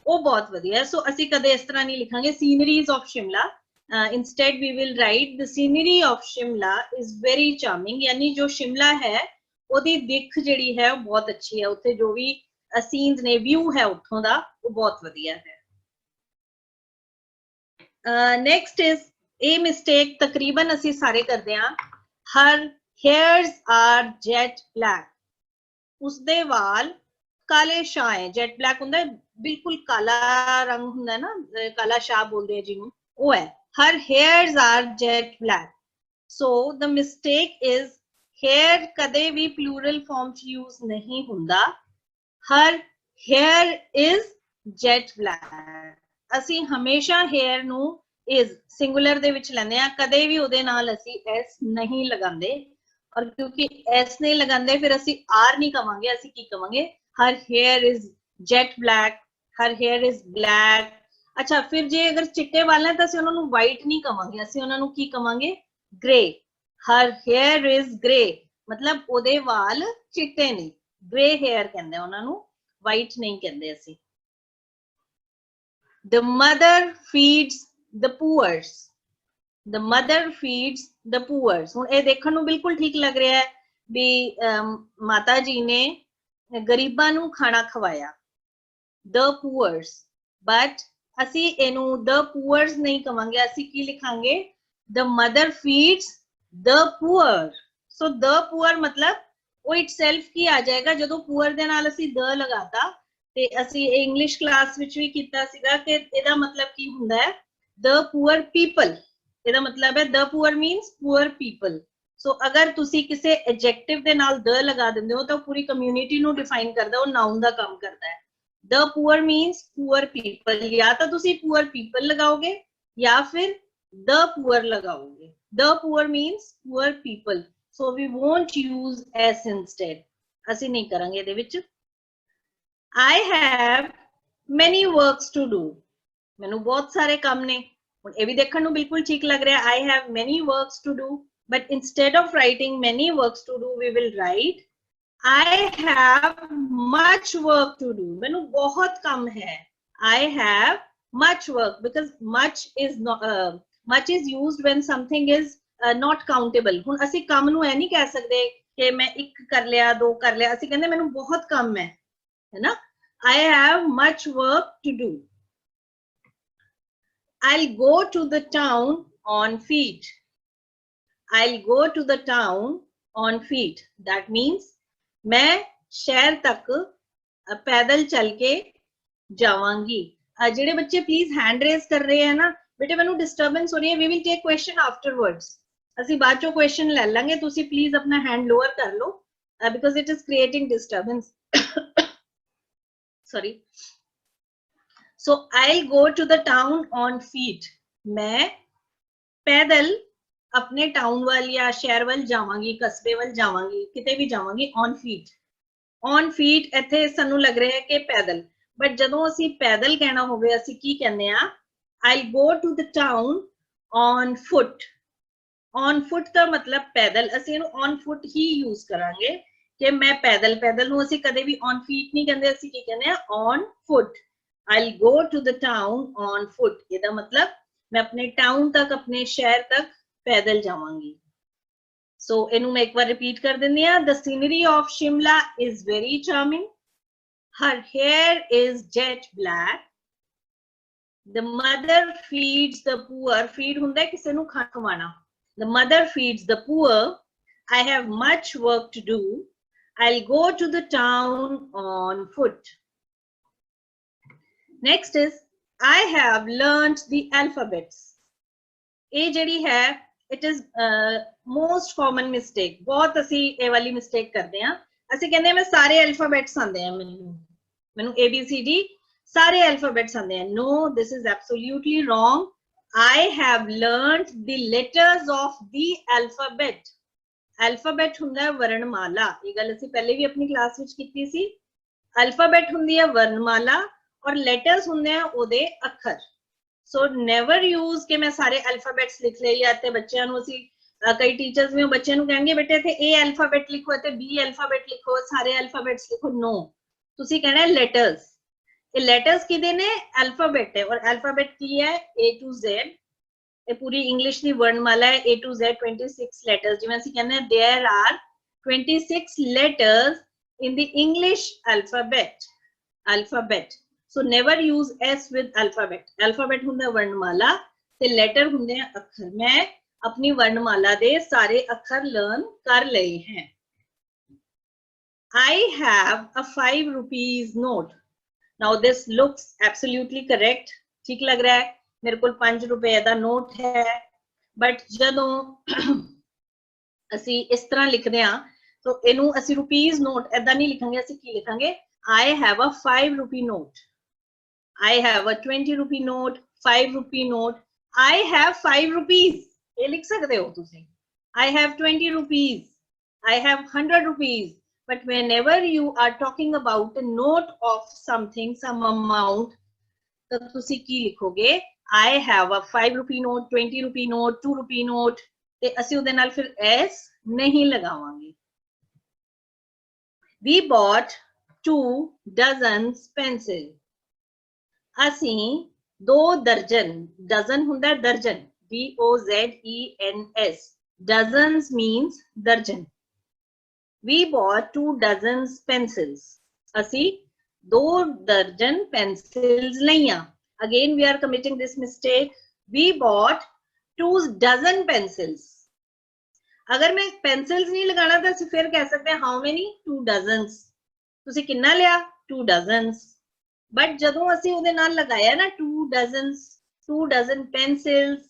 ਉਹ ਬਹੁਤ ਵਧੀਆ ਹੈ। ਸੋ ਅਸੀਂ ਕਦੇ ਇਸ ਤਰ੍ਹਾਂ ਨਹੀਂ ਲਿਖਾਂਗੇ sceneries of Shimla. instead we will write the scenery of Shimla is very charming, यानी जो शिमला है ਉਹਦੀ ਦਿੱਖ ਜਿਹੜੀ ਹੈ ਉਹ ਬਹੁਤ ਅੱਛੀ ਹੈ, ਉੱਥੇ ਜੋ ਵੀ ਸੀਨਸ ਨੇ, ਵਿਊ ਹੈ ਉੱਥੋਂ ਦਾ, ਉਹ ਬਹੁਤ ਵਧੀਆ ਹੈ। ਨੈਕਸਟ ਇਜ਼, ਇਹ ਮਿਸਟੇਕ ਤਕਰੀਬਨ ਅਸੀਂ ਸਾਰੇ ਕਰਦੇ ਹਾਂ, her hairs are jet black, ਉਸਦੇ ਵਾਲ ਕਾਲੇ ਸ਼ਾਹ ਹੈ। ਜੈਟ ਬਲੈਕ ਹੁੰਦਾ ਬਿਲਕੁਲ ਕਾਲਾ ਰੰਗ ਹੁੰਦਾ ਨਾ, ਕਾਲਾ ਸ਼ਾਹ ਬੋਲਦੇ ਆ ਜਿਹਨੂੰ, ਉਹ ਹੈ। her hairs are jet black. So the mistake is hair ਕਦੇ ਵੀ plural form ਚ use ਨਹੀਂ ਹੁੰਦਾ। her hair is jet black, ਅਸੀਂ ਹਮੇਸ਼ਾ hair ਨੂੰ is singular ਦੇ ਵਿੱਚ ਲੈਂਦੇ ਆ, ਕਦੇ ਵੀ ਉਹਦੇ ਨਾਲ ਅਸੀਂ s ਨਹੀਂ ਲਗਾਉਂਦੇ। ਔਰ ਕਿਉਂਕਿ s ਨਹੀਂ ਲਗਾਉਂਦੇ ਫਿਰ ਅਸੀਂ r ਨਹੀਂ ਕਵਾਂਗੇ, ਅਸੀਂ ਕੀ ਕਵਾਂਗੇ, her hair is jet black, her hair is black। अच्छा, फिर जे अगर चिट्टे वाल है तो ਅਸੀਂ ਉਹਨਾਂ ਨੂੰ white नहीं कवांगे, ਅਸੀਂ ਉਹਨਾਂ ਨੂੰ ਕੀ ਕਵਾਂਗੇ, grey। her hair is grey, मतलब ਉਹਦੇ ਵਾਲ ਚਿੱਟੇ ਨੇ, grey hair ਕਹਿੰਦੇ ਉਹਨਾਂ ਨੂੰ, white ਨਹੀਂ ਕਹਿੰਦੇ ਅਸੀਂ। the mother feeds the poor, the mother feeds the poor। ਹੁਣ ਇਹ ਦੇਖਣ ਨੂੰ ਬਿਲਕੁਲ ਠੀਕ ਲੱਗ ਰਿਹਾ ਹੈ ਵੀ ਮਾਤਾ ਜੀ ਨੇ ਗਰੀਬਾਂ ਨੂੰ ਖਾਣਾ ਖਵਾਇਆ, the poor, but ਅਸੀਂ ਇਹਨੂੰ the poor ਨਹੀਂ ਕਵਾਂਗੇ, ਅਸੀਂ ਕੀ ਲਿਖਾਂਗੇ, the mother feeds the poor। so the poor मतलब ਉਹ itself ਕੀ ਆ ਜਾਏਗਾ, ਜਦੋਂ poor ਦੇ ਨਾਲ ਅਸੀਂ the ਲਗਾਤਾ, ਤੇ ਅਸੀਂ ਇੰਗਲਿਸ਼ ਕਲਾਸ ਵਿੱਚ ਵੀ ਕੀਤਾ ਸੀਗਾ ਕਿ ਇਹਦਾ ਮਤਲਬ ਕੀ ਹੁੰਦਾ ਹੈ, the poor people। ਇਹਦਾ ਮਤਲਬ ਹੈ the poor means poor people। so ਅਗਰ ਤੁਸੀਂ ਕਿਸੇ ਐਡਜੈਕਟਿਵ ਦੇ ਨਾਲ the ਲਗਾ ਦਿੰਦੇ ਹੋ ਤਾਂ ਪੂਰੀ ਕਮਿਊਨਿਟੀ ਨੂੰ ਡਿਫਾਈਨ ਕਰਦਾ, ਉਹ ਨਾਉਨ ਦਾ ਕੰਮ ਕਰਦਾ ਹੈ। the poor means poor people, या तो तुसी poor people लगाओगे या फिर the poor लगाओगे। the poor means poor people, so we won't use s instead, ਅਸੀਂ नहीं करेंगे ਇਹਦੇ ਵਿੱਚ। I have many works to do, ਮੈਨੂੰ ਬਹੁਤ ਸਾਰੇ ਕੰਮ ਨੇ। ਹੁਣ ਇਹ ਵੀ ਦੇਖਣ ਨੂੰ ਬਿਲਕੁਲ ਠੀਕ ਲੱਗ ਰਿਹਾ, I have many works to do, but instead of writing many works to do, we will write I have much work to do, मैंने बहुत काम है। I have much work, because much is not much is used when something is not countable। ਹੁਣ ਅਸੀਂ ਕੰਮ ਨੂੰ ਇਹ ਨਹੀਂ ਕਹਿ ਸਕਦੇ ਕਿ ਮੈਂ ਇੱਕ ਕਰ ਲਿਆ, ਦੋ ਕਰ ਲਿਆ, ਅਸੀਂ ਕਹਿੰਦੇ ਮੈਨੂੰ ਬਹੁਤ ਕੰਮ ਹੈ ਨਾ। I have much work to do। I'll go to the town on feet, I'll go to the town on feet, that means मैं शहर तक पैदल चल के जावांगी। ਜਿਹੜੇ ਬੱਚੇ प्लीज हैंड रेज कर रहे हैं ना, बेटे ਮੈਨੂੰ डिस्टर्बेंस हो रही है, we will take question afterwards, ਅਸੀਂ ਬਾਅਦ ਚੋਂ question ਲੈ ਲਾਂਗੇ, ਤੁਸੀਂ प्लीज अपना hand lower कर लो because it is creating disturbance। sorry। so I'll go to the town on feet, मैं पैदल अपने टाउन वाल या शहर वाल जावांगी, कस्बे वाल जावांगी, किते भी जावांगी। ऑन फीट, ऑन फीट ਇੱਥੇ ਸਾਨੂੰ ਲੱਗ ਰਿਹਾ ਹੈ ਕਿ ਪੈਦਲ, ਬਟ ਜਦੋਂ ਅਸੀਂ ਪੈਦਲ ਕਹਿਣਾ ਹੋਵੇ ਅਸੀਂ ਕੀ ਕਹਿੰਦੇ ਆ, I'll go to the town on foot। on foot ਦਾ ਮਤਲਬ ਪੈਦਲ, ਅਸੀਂ ਇਹਨੂੰ on foot ਹੀ ਯੂਜ਼ ਕਰਾਂਗੇ ਕਿ ਮੈਂ ਪੈਦਲ, ਪੈਦਲ ਨੂੰ ਅਸੀਂ ਕਦੇ ਵੀ on feet ਨਹੀਂ ਕਹਿੰਦੇ, ਅਸੀਂ ਕੀ ਕਹਿੰਦੇ ਆ, on foot। I'll go to the town on foot, ਇਹਦਾ ਮਤਲਬ ਮੈਂ ਆਪਣੇ ਟਾਊਨ ਤੱਕ, ਆਪਣੇ ਸ਼ਹਿਰ ਤੱਕ पैदल जावांगी। so ਇਹਨੂੰ ਮੈਂ ਇੱਕ ਵਾਰ ਰਿਪੀਟ ਕਰ ਦਿੰਦੀ ਆ, the scenery of Shimla is very charming, her hair is jet black, the mother feeds the poor, feed ਹੁੰਦਾ ਕਿਸੇ ਨੂੰ ਖਾਣਾ ਖਵਾਉਣਾ, the mother feeds the poor, I have much work to do, I'll go to the town on foot। next is I have learned the alphabets। ਇਹ ਜਿਹੜੀ ਹੈ it is most common mistake, ਬਹੁਤ ਅਸੀਂ ਇਹ ਵਾਲੀ ਮਿਸਟੇਕ ਕਰਦੇ ਹਾਂ, ਅਸੀਂ ਕਹਿੰਦੇ ਹਾਂ ਮੈਂ ਸਾਰੇ ਅਲਫਾਬੈਟਸ ਆਉਂਦੇ ਆ, ਮੈਨੂੰ ABCD ਸਾਰੇ ਅਲਫਾਬੈਟਸ ਆਉਂਦੇ ਆ। no, this is absolutely wrong। I have learned the letters of the alphabet। Alphabet हुंदा है वर्णमाला, ये गल असीं पहले भी अपनी क्लास विच कीती सी। अल्फाबेट हुंदी है वर्णमाला और लेटर्स हुंदे हैं ओदे अखर। सो नेवर यूज कि मैं सारे अल्फाबेट्स लिख ले, या ते बच्चों नूं असीं कई टीचर्स भी बच्चे नूं कहेंगे बेटे इत्थे ए अल्फाबेट लिखो ते बी अल्फाबेट लिखो, सारे अल्फाबेट्स लिखो। नो, तुसीं कहना है लेटर्स। ये लेटर्स किदे ने? अल्फाबेट है, और अल्फाबेट की है A to Z। ये पूरी इंग्लिश दी वर्णमाला है A to Z 26 लेटर्स। जिवें असीं कहने there are 26 letters in the English alphabet। So never use S with alphabet। alphabet हुंदा वर्णमाला ते लेटर हुंदे अखर। मैं अपनी वर्णमाला दे सारे अखर लर्न कर लए हैं। I have a 5 rupees note। Now this looks absolutely correct। ठीक लग रहा है, मेरे को 5 रुपए दा नोट है। बट जदों असी इस तरह लिखते हैं तो इनू असी रुपीज नोट ऐदा नहीं लिखांगे, असी की लिखांगे I have a 5 rupee note, I have a 20 rupee note, 5 rupee note, I have 5 rupees। ये लिख सकते हो तुसी। I have 20 rupees, I have 100 rupees। But whenever you are talking about a note of something, some amount, तो तुसी की लिखोगे I have a 5 rupee note, 20 rupee note, 2 rupee note। ते असी उहदे नाल फिर S नहीं लगावांगे। We bought 2 dozens pencil। असी 2 दर्जन, डजन हुंदा है दर्जन, DOZENS। Dozens means दर्जन। We bought 2 dozens pencils। असी 2 दर्जन pencils लईयां। Again we are committing this mistake। We bought 2 dozen pencils। अगर मैं pencils नहीं लगाना तो असी फिर कह सकते हैं how many? 2 dozens। तुसी कितना लिया? 2 dozens। बट जदों असी उहदे नाल लगाया ना 2 dozens, 2 dozen pencils,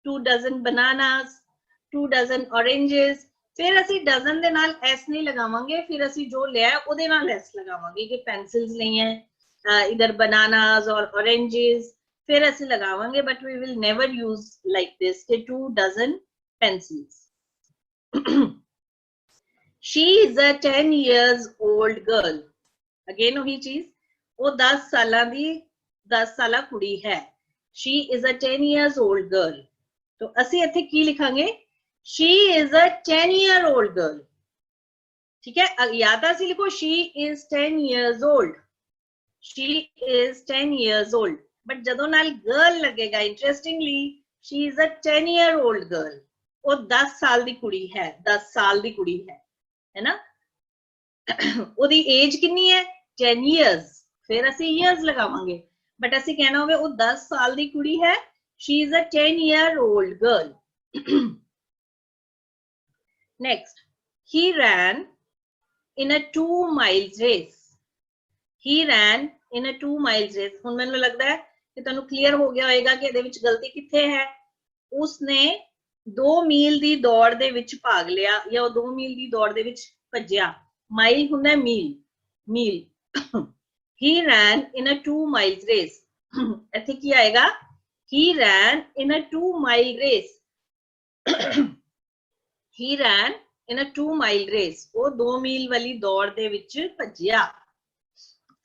2 dozen bananas, 2 dozen oranges, फिर असी डजन दे नाल S नहीं लगावांगे, फिर असी जो लिया है उहदे नाल S लगावांगे कि पेंसिल्स नहीं है, इधर बनानास और ऑरेंजेस फिर असी लगावांगे। But we will never use like this कि 2 dozen pencils। She is a 10 years old girl। Again वही चीज, वो 10 साल दी 10 साला कुड़ी है। She is a 10 years old girl। तो असी इत्थे की लिखांगे? She is a 10-year-old girl। ठीक है, या तो असी लिखो she is 10 years old। She is 10 years old। But जदों नाल गर्ल लगेगा, interestingly she is a 10-year-old girl। वो 10 साल दी कुड़ी है, 10 साल दी कुड़ी है ना। ਉਹਦੀ एज कितनी है? 10 years। फिर ਅਸੀਂ years लगावांगे। बट ਅਸੀਂ कहना होवे वो 10 साल दी कुड़ी है। She is a 10-year-old girl। Next, he ran in a 2 miles race। He ran in a 2 miles race। ਹੁਣ ਮੈਨੂੰ ਲੱਗਦਾ ਹੈ ਕਿ ਤੁਹਾਨੂੰ ਕਲੀਅਰ ਹੋ ਗਿਆ ਹੋਵੇਗਾ ਕਿ ਇਹਦੇ ਵਿੱਚ ਗਲਤੀ ਕਿੱਥੇ ਹੈ। ਉਸਨੇ 2 ਮੀਲ ਦੀ ਦੌੜ ਦੇ ਵਿੱਚ ਭਾਗ ਲਿਆ, ਜਾਂ ਉਹ 2 ਮੀਲ ਦੀ ਦੌੜ ਦੇ ਵਿੱਚ ਭੱਜਿਆ। ਮਾਈਲ ਹੁੰਦਾ ਮੀਲ, ਮੀਲ। He ran in a 2 miles race। ਇੱਥੇ ਕੀ ਆਏਗਾ? He ran in a 2 mile race। He ran in a 2 mile race। ਉਹ 2 ਮੀਲ ਵਾਲੀ ਦੌੜ ਦੇ ਵਿੱਚ ਭੱਜਿਆ।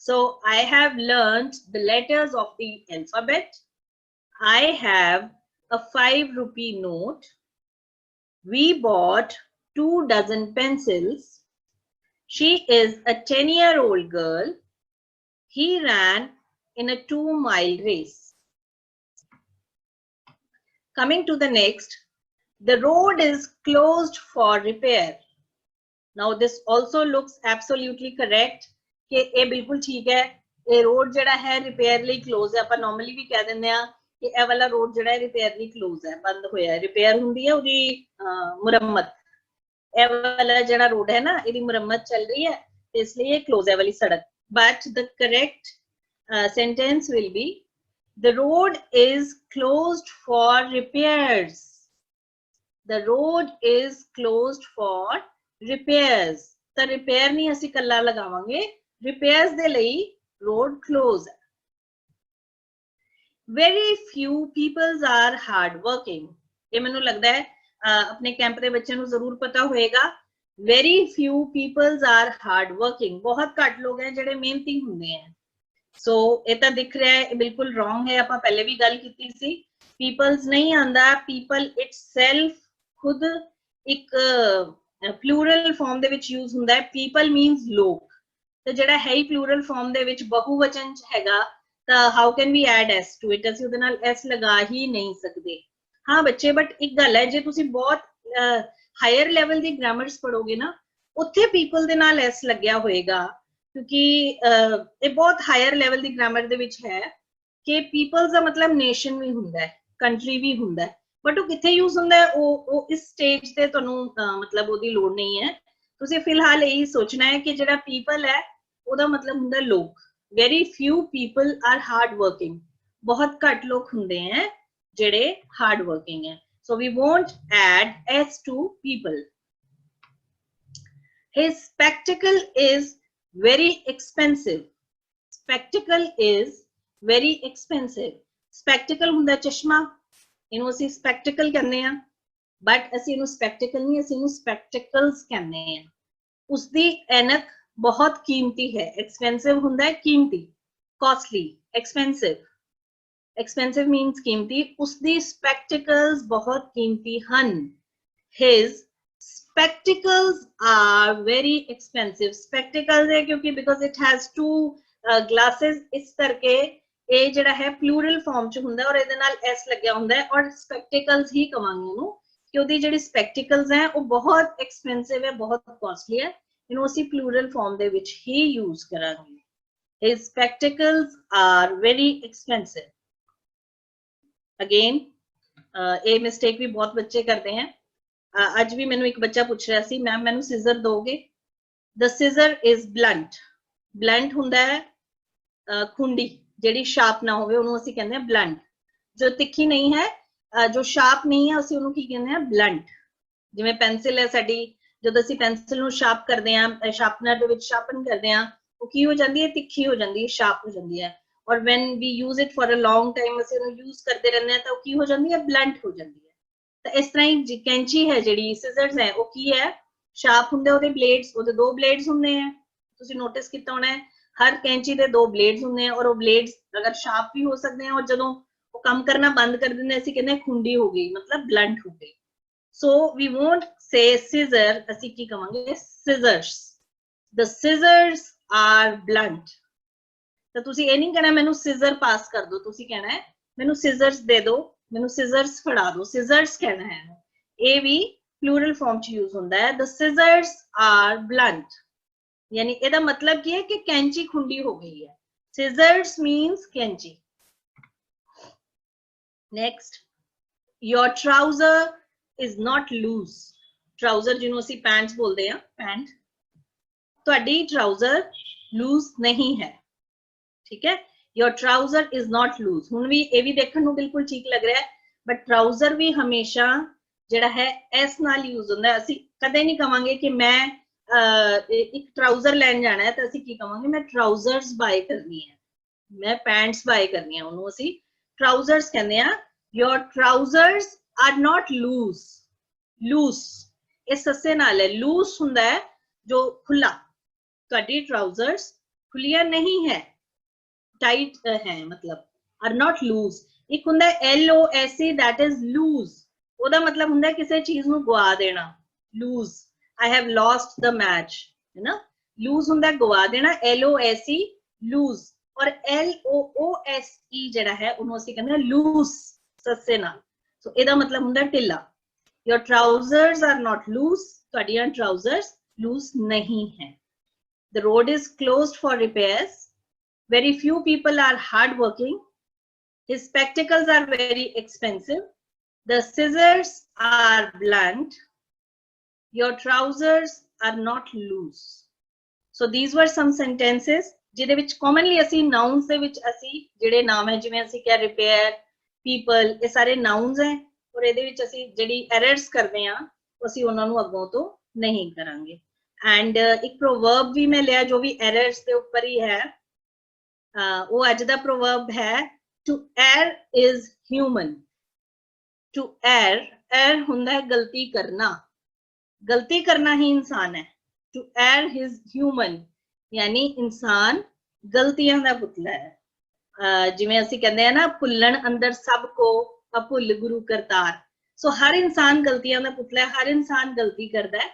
So I have learned the letters of the alphabet। I have a 5 rupee note। We bought 2 dozen pencils। She is a 10-year-old girl। He ran in a 2 mile race। Coming to the next, the road is closed for repair। Now this also looks absolutely correct कि ये बिल्कुल ठीक है। ये road जड़ा है repair ਲਈ close है। ਆਪਾਂ नॉर्मली भी कह ਦਿੰਦੇ ਆ कि ਇਹ वाला रोड जड़ा है रिपेयर ਲਈ क्लोज है, बंद होया है। रिपेयर ਹੁੰਦੀ ਹੈ ਉਹਦੀ ਮੁਰੰਮਤ। ਇਹ वाला जड़ा रोड है ना, ਇਹਦੀ ਮੁਰੰਮਤ ਚੱਲ ਰਹੀ है, इसलिए ये क्लोज है वाली सड़क। But the correct sentence will be the road is closed for repairs। The road is closed for repairs। तो रिपेयर नहीं ਅਸੀਂ ਕੱਲਾ ਲਗਾਵਾਂਗੇ, repairs ਦੇ ਲਈ road close है। Very few people are hard working। ये ਮੈਨੂੰ लगदा है अपने कैंप के बच्चों को जरूर पता होएगा, very few peoples are hard working, बहुत घट लोग हैं ਜਿਹੜੇ ਮਿਹਨਤੀ ਹੁੰਦੇ हैं। सो ये तो दिख रहा है बिल्कुल रॉन्ग है, आप पहले भी गल की सी, पीपल्स नहीं आंदा, पीपल इटसेल्फ खुद एक प्लूरल फॉर्म दे विच यूज हुंदा है, पीपल मीनस लोग, तो जेड़ा है ही प्लूरल फॉर्म दे विच बहुवचन हैगा, तो how can we add s to it, ਅਸੀਂ ਉਹਦੇ ਨਾਲ एस लगा ही नहीं सकते। हाँ बच्चे, बट एक गल है, जे तुसी बहुत हायर लेवल दी ग्रामर्स पढ़ोगे ना, उत्थे पीपल दे नाल एस लग्या होएगा, क्योंकि ये बहुत हायर लेवल दी ग्रामर दे विच है कि पीपल्स दा मतलब नेशन भी हुंदा है, कंट्री भी हुंदा है, बट वो किथे यूज हुंदा है, वो इस स्टेज ते तुहानू मतलब ओदी लोड़ नहीं है। तुसी फिलहाल यही सोचना है कि जेड़ा पीपल है ओदा मतलब हुंदा लोग, very few people are hard working, बहुत घट लोग हुंदे हैं जेड़े हार्ड वर्किंग है। So we won't add s to people. His spectacle is very expensive. Spectacle is very expensive. Spectacle ਹੁੰਦਾ ਚਸ਼ਮਾ, ਇਹਨੂੰ ਅਸੀਂ spectacle ਕਹਿੰਦੇ ਆ, but ਅਸੀਂ ਇਹਨੂੰ spectacle ਨਹੀਂ, ਅਸੀਂ ਇਹਨੂੰ spectacles ਕਹਿੰਦੇ ਆ। ਉਸਦੀ ਐਨਕ ਬਹੁਤ ਕੀਮਤੀ ਹੈ, expensive ਹੁੰਦਾ ਹੈ ਕੀਮਤੀ, costly, expensive, expensive means ਕੀਮਤੀ, ਉਸਦੀ spectacles ਬਹੁਤ ਕੀਮਤੀ ਹਨ। His spectacles are very expensive. Spectacles है क्योंकि because it has two glasses, इस करके ये जड़ा है plural form च हुंदा है और इहदे नाल s लग्या हुंदा है, और spectacles ही कवांगे इनू कि ओदी जड़ी spectacles हैं वो बहुत expensive है, बहुत costly है, इनू ਅਸੀਂ plural form दे विच ही use करांगे। His spectacles are very expensive. Again ये mistake भी बहुत बच्चे करते हैं। आज भी मैंने एक बच्चा पूछ रहा सी, मैम मैंने सीजर दोगे? The seizure is blunt, blunt हुंदा है खुंडी जेडी शार्प ना होवे ओनू ਅਸੀਂ ਕਹਿੰਦੇ ਆ ਬਲੰਟ, ਜੋ ਤਿੱਖੀ ਨਹੀਂ ਹੈ, ਜੋ ਸ਼ਾਰਪ ਨਹੀਂ ਹੈ, ਅਸੀਂ ਉਹਨੂੰ ਕੀ ਕਹਿੰਦੇ ਆ ਬਲੰਟ। ਜਿਵੇਂ ਪੈਨਸਿਲ ਹੈ ਸਾਡੀ, ਜਦੋਂ ਅਸੀਂ ਪੈਨਸਿਲ ਨੂੰ ਸ਼ਾਰਪ ਕਰਦੇ ਆ, ਸ਼ਾਰਪਨਰ ਦੇ ਵਿੱਚ ਸ਼ਾਰਪਨ ਕਰਦੇ ਆ, ਉਹ ਕੀ ਹੋ ਜਾਂਦੀ ਹੈ, ਤਿੱਖੀ ਹੋ ਜਾਂਦੀ ਹੈ, ਸ਼ਾਰਪ ਹੋ ਜਾਂਦੀ ਹੈ, ਔਰ when we use it for a long time, ਅਸੀਂ ਉਹਨੂੰ ਯੂਜ਼ ਕਰਦੇ ਰਹਿੰਦੇ ਆ ਤਾਂ ਉਹ ਕੀ ਹੋ ਜਾਂਦੀ ਹੈ, ਬਲੰਟ ਹੋ ਜਾਂਦੀ ਹੈ। तो इस तरह ही कैंची है जिहड़ी सिजर्स है वो की है, शार्प हुंदे ओदे ब्लेड्स, ओदे दो ब्लेड्स हुंदे हैं, तुसी नोटिस कीता होना है, हर कैंची दे दो ब्लेड्स हुंदे हैं, और वो ब्लेड्स अगर शार्प भी हो सकते हैं, और जदों वो काम करना बंद कर दिंदे असीं कहंदे खुंडी हो गई, मतलब ब्लंट हो गई। So we won't say scissor, असीं की कहांगे scissors, the scissors are blunt. तो तुसी ये नहीं कहना मैनू सिजर पास कर दो, तुसी कहना है मैनू सिजर्स दे दो, मैनू सिजर्स फड़ा दो, सिजर्स कहना है, ये भी प्लूरल फॉर्म च यूज होता है। द सिजर्स आर ब्लंट, यानी ਇਹਦਾ मतलब ਕੀ है कि कैंची खुंडी हो गई है, सिजर्स मींस कैंची। Next, your trouser is not lose, trouser जिन्हों ਅਸੀਂ पैंट्स बोलते हैं, पैंट, ਤੁਹਾਡੀ ट्राउजर लूज नहीं है, ठीक है। Your trouser is not lose, हुण भी ये भी देखने को बिल्कुल ठीक लग रहा है, बट ट्राउजर भी हमेशा जिहड़ा है एस नाल यूज होंदा है। असीं कदे नहीं कहांगे कि मैं एक ट्राउजर लैन जाना है तो असीं की कहांगे मैं ट्राउजर्स बाय करनी है, मैं पैंट्स बाय करनी है, उन्होंने असीं ट्राउजर्स कहंदे आ। Your trousers are not loose, loose ये सस्से नाल है, लूज हुंदा है जो खुला, तुहाडी ट्राउजर्स खुलियां नहीं है, टाइट है, मतलब आर नॉट लूज। एक हुंदा LOSE दैट इज लूज, ओदा मतलब हुंदा किसी चीज नू गवा देना, lose, I have lost the match, है ना, लूज हुंदा गवा देना, LOSE लूज, और LOOSE जेड़ा है उन्होंने ਅਸੀਂ ਕਹਿੰਦੇ लूज सस्से नाल, सो ਇਹਦਾ मतलब हुंदा ढिला। Your trousers are not loose, ਤੁਹਾਡੀਆਂ ट्राउजर्स लूज नहीं है। The road is closed for repairs, very few people are hardworking. His spectacles are very expensive. The scissors are blunt. Your trousers are not loose. So these were some sentences ਜਿਹਦੇ ਵਿੱਚ commonly ਅਸੀਂ nouns ਦੇ ਵਿੱਚ ਅਸੀਂ ਜਿਹੜੇ ਨਾਮ ਹੈ, ਜਿਵੇਂ ਅਸੀਂ ਕਿਹਾ repair, people, ਇਹ ਸਾਰੇ nouns ਹੈ, ਔਰ ਇਹਦੇ ਵਿੱਚ ਅਸੀਂ ਜਿਹੜੀ errors ਕਰਦੇ ਆ ਅਸੀਂ ਉਹਨਾਂ ਨੂੰ ਅੱਗੋਂ ਤੋਂ ਨਹੀਂ ਕਰਾਂਗੇ। ਐਂਡ ਇੱਕ proverb ਵੀ ਮੈਂ ਲਿਆ ਜੋ ਵੀ errors ਦੇ ਉੱਪਰ ਹੀ ਹੈ, वो अज दा प्रोवर्ब है, to err is human, to err err ਹੁੰਦਾ ਹੈ ਗਲਤੀ ਕਰਨਾ, ਗਲਤੀ ਕਰਨਾ ਹੀ ਇਨਸਾਨ ਹੈ। to err is human, ਯਾਨੀ ਇਨਸਾਨ ਗਲਤੀਆਂ ਦਾ ਪੁਤਲਾ ਹੈ। ਜਿਵੇਂ ਅਸੀਂ ਕਹਿੰਦੇ ਆ ਨਾ, ਭੁੱਲਣ ਅੰਦਰ ਸਭ ਕੋ ਅਭੁੱਲ ਗੁਰੂ ਕਰਤਾਰ। ਸੋ ਹਰ ਇਨਸਾਨ ਗਲਤੀਆਂ ਦਾ ਪੁਤਲਾ ਹੈ, ਹਰ ਇਨਸਾਨ ਗਲਤੀ ਕਰਦਾ ਹੈ।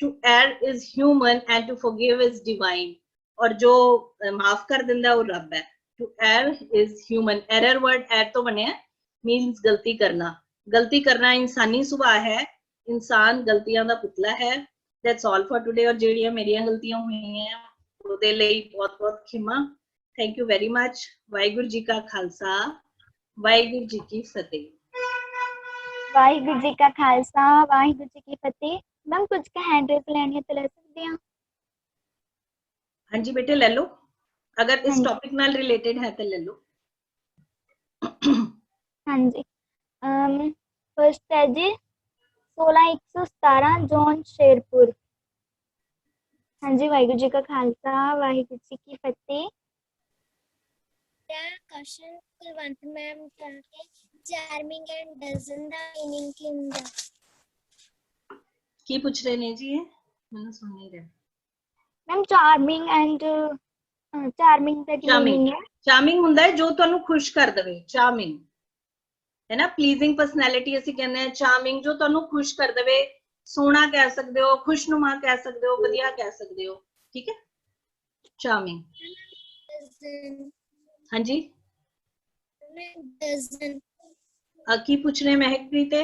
to err is human and to forgive is divine, ਔਰ ਜੋ ਮਾਫ ਕਰ ਦਿੰਦਾ ਉਹ ਰੱਬ ਹੈ। to err is human, error word err ਤੋਂ ਬਣਿਆ, means ਗਲਤੀ ਕਰਨਾ। ਗਲਤੀ ਕਰਨਾ ਇਨਸਾਨੀ ਸੁਭਾਅ ਹੈ, ਇਨਸਾਨ ਗਲਤੀਆਂ ਦਾ ਪੁਤਲਾ ਹੈ। that's all for today, ਔਰ ਜਿਹੜੀਆਂ ਮੇਰੀਆਂ ਗਲਤੀਆਂ ਹੋਈਆਂ ਉਹਦੇ ਲਈ ਬਹੁਤ ਬਹੁਤ ਖਿਮਾ। Thank you very much. Waheguru ji ਕਾ ਖਾਲਸਾ, ਵਾਹਿਗੁਰੂ ਜੀ ਕੀ ਫਤਿਹ। ਵਾਹਿਗੁਰੂ ਜੀ ਕਾ ਖਾਲਸਾ, ਵਾਹਿਗੁਰੂ ਜੀ ਕੀ ਫਤਿਹ। ਮੈਮ ਕੁਝ ਕੁ ਹੈਂਡ ਰੇਜ਼ ਲੈਣੀ ਹੈ ਤਾਂ ਲੈ ਸਕਦੇ ਹਾਂ। ਹਾਂਜੀ ਬੇਟੇ ਲੈ ਲਓ, ਅਗਰ ਇਸ ਹਾਂਜੀ। ਟੌਪਿਕ ਨਾਲ ਰਿਲੇਟਡ ਹੈ ਤਾਂ ਲੈ ਲਓ। ਹਾਂਜੀ, ਫਸਟ ਹੈ ਜੀ 16117 ਜੌਨ ਸ਼ੇਰਪੁਰ। ਹਾਂਜੀ, ਵਾਹਿਗੁਰੂ ਜੀ ਕਾ ਖਾਲਸਾ, ਵਾਹਿਗੁਰੂ ਜੀ ਕੀ ਫਤਿਹ। क्वेश्चन कुलवंत मैम करके चार्मिंग एंड डजन ਦਾ मीनिंग ਕੀ ਹੁੰਦਾ? ਕੀ ਪੁੱਛ ਰਹੇ ਨੇ ਜੀ ਇਹ? ਮੈਨੂੰ ਸੁਣ ਨਹੀਂ ਰਿਹਾ। Ma'am charming and charming the Ki charming, meaning ਹੈ? ਚਾਰਮਿੰਗ ਹੁੰਦਾ ਹੈ ਜੋ ਤੁਹਾਨੂੰ ਖੁਸ਼ ਕਰ ਦੇਵੇ, ਚਾਰਮਿੰਗ ਹੈ ਨਾ। ਪਲੀਜ਼ਿੰਗ ਪਰਸਨੈਲਿਟੀ ਅਸੀਂ ਕਹਿੰਦੇ ਹਾਂ ਚਾਰਮਿੰਗ, ਜੋ ਤੁਹਾਨੂੰ ਖੁਸ਼ ਕਰ ਦੇਵੇ। ਸੋਹਣਾ ਕਹਿ ਸਕਦੇ ਹੋ, ਖੁਸ਼ਨੁਮਾ ਕਹਿ ਸਕਦੇ ਹੋ, ਵਧੀਆ ਕਹਿ ਸਕਦੇ ਹੋ, ਠੀਕ ਹੈ। ਚਾਰਮਿੰਗ। डजन ਹਾਂਜੀ, डजन ਕੀ ਪੁੱਛ ਰਹੇ ਮਹਿਕਪ੍ਰੀਤ?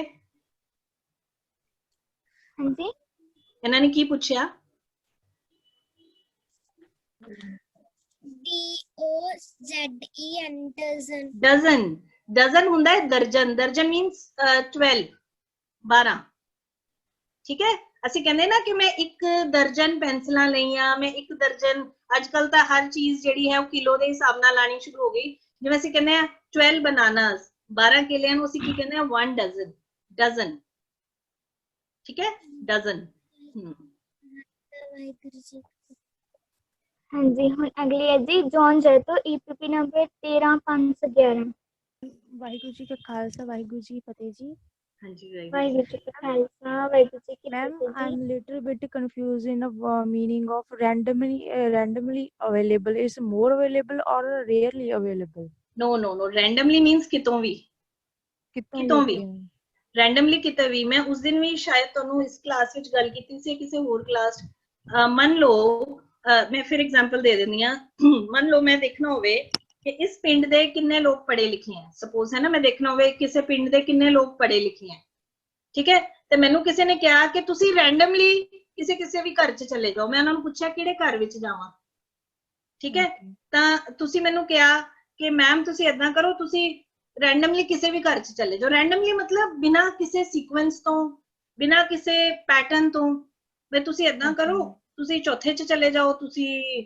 ਹਾਂਜੀ, ਇਹਨਾਂ ਨੇ ਕੀ ਪੁੱਛਿਆ? DOZEN dozen. ਡਜ਼ਨ, ਡਜ਼ਨ ਹੁੰਦਾ ਹੈ ਦਰਜਨ। ਦਰਜਨ ਮੀਨਸ 12, 12, ਠੀਕ ਹੈ। ਅਸੀਂ ਕਹਿੰਦੇ ਨਾ ਕਿ ਮੈਂ 1 ਦਰਜਨ ਪੈਨਸਲਾਂ ਲਈਆਂ, ਮੈਂ 1 ਦਰਜਨ। ਅੱਜ ਕੱਲ ਤਾਂ ਹਰ ਚੀਜ਼ ਜਿਹੜੀ ਹੈ ਉਹ ਕਿਲੋ ਦੇ ਹਿਸਾਬ ਨਾਲ ਆਣੀ ਸ਼ੁਰੂ ਹੋ ਗਈ। ਜਿਵੇਂ ਅਸੀਂ ਕਹਿੰਦੇ ਆ 12 ਬਨਾਨਾਸ, 12 ਕੇਲਿਆਂ ਨੂੰ ਅਸੀਂ ਕੀ ਕਹਿੰਦੇ ਆ? 1 ਡਜ਼ਨ, ਡਜ਼ਨ, ਠੀਕ ਹੈ, ਡਜ਼ਨ। ਵਾਹਿਗੁਰੂ ਜੀ। ਹਾਂਜੀ, ਹੁਣ ਅਗਲੀ ਹੈ ਜੀ ਜੌਨ ਜੈਤੋ, EPP ਨੰਬਰ 13511। ਵਾਹਿਗੁਰੂ ਜੀ ਕਾ ਖਾਲਸਾ, ਵਾਹਿਗੁਰੂ ਜੀ ਕੀ ਫਤਿਹ ਜੀ। ਹਾਂਜੀ, ਵਾਹਿਗੁਰੂ ਜੀ ਕਾ ਖਾਲਸਾ, ਵਾਹਿਗੁਰੂ ਜੀ ਕੀ Ma'am, ਫਤਿਹ ਜੀ। I'm little bit confused in the meaning of randomly available. Is more available or rarely available? No no no, randomly means ਕਿਤੋਂ ਵੀ, ਕਿਤੋਂ ਵੀ, ਰੈਂਡਮਲੀ ਕਿਤੇ ਵੀ। ਮੈਂ ਉਸ ਦਿਨ ਵੀ ਸ਼ਾਇਦ ਤੁਹਾਨੂੰ ਇਸ ਕਲਾਸ ਵਿੱਚ ਗੱਲ ਕੀਤੀ ਸੀ, ਕਿਸੇ ਹੋਰ ਕਲਾਸ। ਮੰਨ ਲਓ ਮੈਂ ਫਿਰ ਐਗਜ਼ਾਮਪਲ ਦੇ ਦਿੰਦੀ ਹਾਂ। ਮੰਨ ਲਓ ਮੈਂ ਦੇਖਣਾ ਹੋਵੇ ਕਿ ਇਸ ਪਿੰਡ ਦੇ ਕਿੰਨੇ ਲੋਕ ਪੜ੍ਹੇ ਲਿਖੇ ਹੈ। ਸਪੋਜ਼ ਹੈ ਨਾ, ਮੈਂ ਦੇਖਣਾ ਹੋਵੇ ਕਿਸੇ ਪਿੰਡ ਦੇ ਕਿੰਨੇ ਲੋਕ ਪੜ੍ਹੇ ਲਿਖੇ ਹੈ, ਠੀਕ ਹੈ। ਤੇ ਮੈਨੂੰ ਕਿਸੇ ਨੇ ਕਿਹਾ ਕਿ ਤੁਸੀਂ ਰੈਂਡਮਲੀ ਕਿਸੇ ਵੀ ਘਰ 'ਚ ਚਲੇ ਜਾਓ। ਮੈਂ ਉਹਨਾਂ ਨੂੰ ਪੁੱਛਿਆ ਕਿਹੜੇ ਘਰ ਵਿੱਚ ਜਾਵਾਂ, ਠੀਕ ਹੈ। ਤਾਂ ਤੁਸੀਂ ਮੈਨੂੰ ਕਿਹਾ ਕਿ ਮੈਮ ਤੁਸੀਂ ਏਦਾਂ ਕਰੋ, ਤੁਸੀਂ ਰੈਂਡਮਲੀ ਕਿਸੇ ਵੀ ਘਰ 'ਚ ਚਲੇ ਜਾਓ। ਰੈਂਡਮਲੀ ਮਤਲਬ ਬਿਨਾਂ ਕਿਸੇ ਸੀਕੁਐਂਸ ਤੋਂ, ਬਿਨਾਂ ਕਿਸੇ ਪੈਟਰਨ ਤੋਂ। ਵੀ ਤੁਸੀਂ ਏਦਾਂ ਕਰੋ, ਤੁਸੀਂ ਚੌਥੇ 'ਚ ਚਲੇ ਜਾਓ, ਤੁਸੀਂ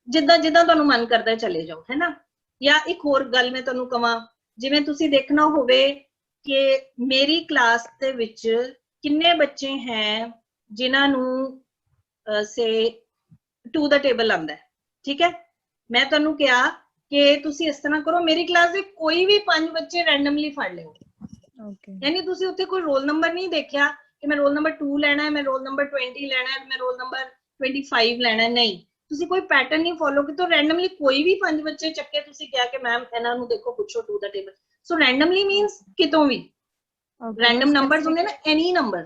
ਜਿੱਦਾਂ ਜਿੱਦਾਂ ਤੁਹਾਨੂੰ ਮਨ ਕਰਦਾ ਚਲੇ ਜਾਓ, ਹੈ ਨਾ। ਜਾਂ ਇੱਕ ਹੋਰ ਗੱਲ ਮੈਂ ਤੁਹਾਨੂੰ ਕਵਾਂ, ਜਿਵੇਂ ਤੁਸੀਂ ਦੇਖਣਾ ਹੋਵੇ ਕਿ ਮੇਰੀ ਕਲਾਸ ਦੇ ਵਿੱਚ ਕਿੰਨੇ ਬੱਚੇ ਹੈ ਜਿਨ੍ਹਾਂ ਨੂੰ ਸੇ ਟੂ ਦਾ ਟੇਬਲ ਆਉਂਦਾ, ਠੀਕ ਹੈ। ਮੈਂ ਤੁਹਾਨੂੰ ਕਿਹਾ ਕਿ ਤੁਸੀਂ ਇਸ ਤਰ੍ਹਾਂ ਕਰੋ, ਮੇਰੀ ਕਲਾਸ ਦੇ ਕੋਈ ਵੀ 5 ਬੱਚੇ ਰੈਂਡਮਲੀ ਫੜ ਲਿਓ। ਯਾਨੀ ਤੁਸੀਂ ਉੱਥੇ ਕੋਈ ਰੋਲ ਨੰਬਰ ਨਹੀਂ ਦੇਖਿਆ ਕਿ ਮੈਂ ਰੋਲ ਨੰਬਰ 2 ਲੈਣਾ ਹੈ, ਮੈਂ ਰੋਲ ਨੰਬਰ 20 ਲੈਣਾ ਹੈ, ਮੈਂ ਰੋਲ ਨੰਬਰ 25 ਲੈਣਾ ਹੈ। ਨਹੀਂ, ਤੁਸੀਂ ਕੋਈ ਪੈਟਰਨ ਨਹੀਂ ਫੋਲੋ ਕੀਤਾ। ਰੈਂਡਮਲੀ ਕੋਈ ਵੀ 5 ਬੱਚੇ ਚੱਕੇ, ਤੁਸੀਂ ਕਿਹਾ ਕਿ ਮੈਮ ਇਹਨਾਂ ਨੂੰ ਦੇਖੋ, ਪੁੱਛੋ ਟੂ ਦਾ ਟੇਬਲ। ਸੋ ਰੈਂਡਮਲੀ ਮੀਨਸ ਕਿਤੋਂ ਵੀ। ਰੈਂਡਮ ਨੰਬਰਸ ਹੁੰਦੇ ਨਾ, any number.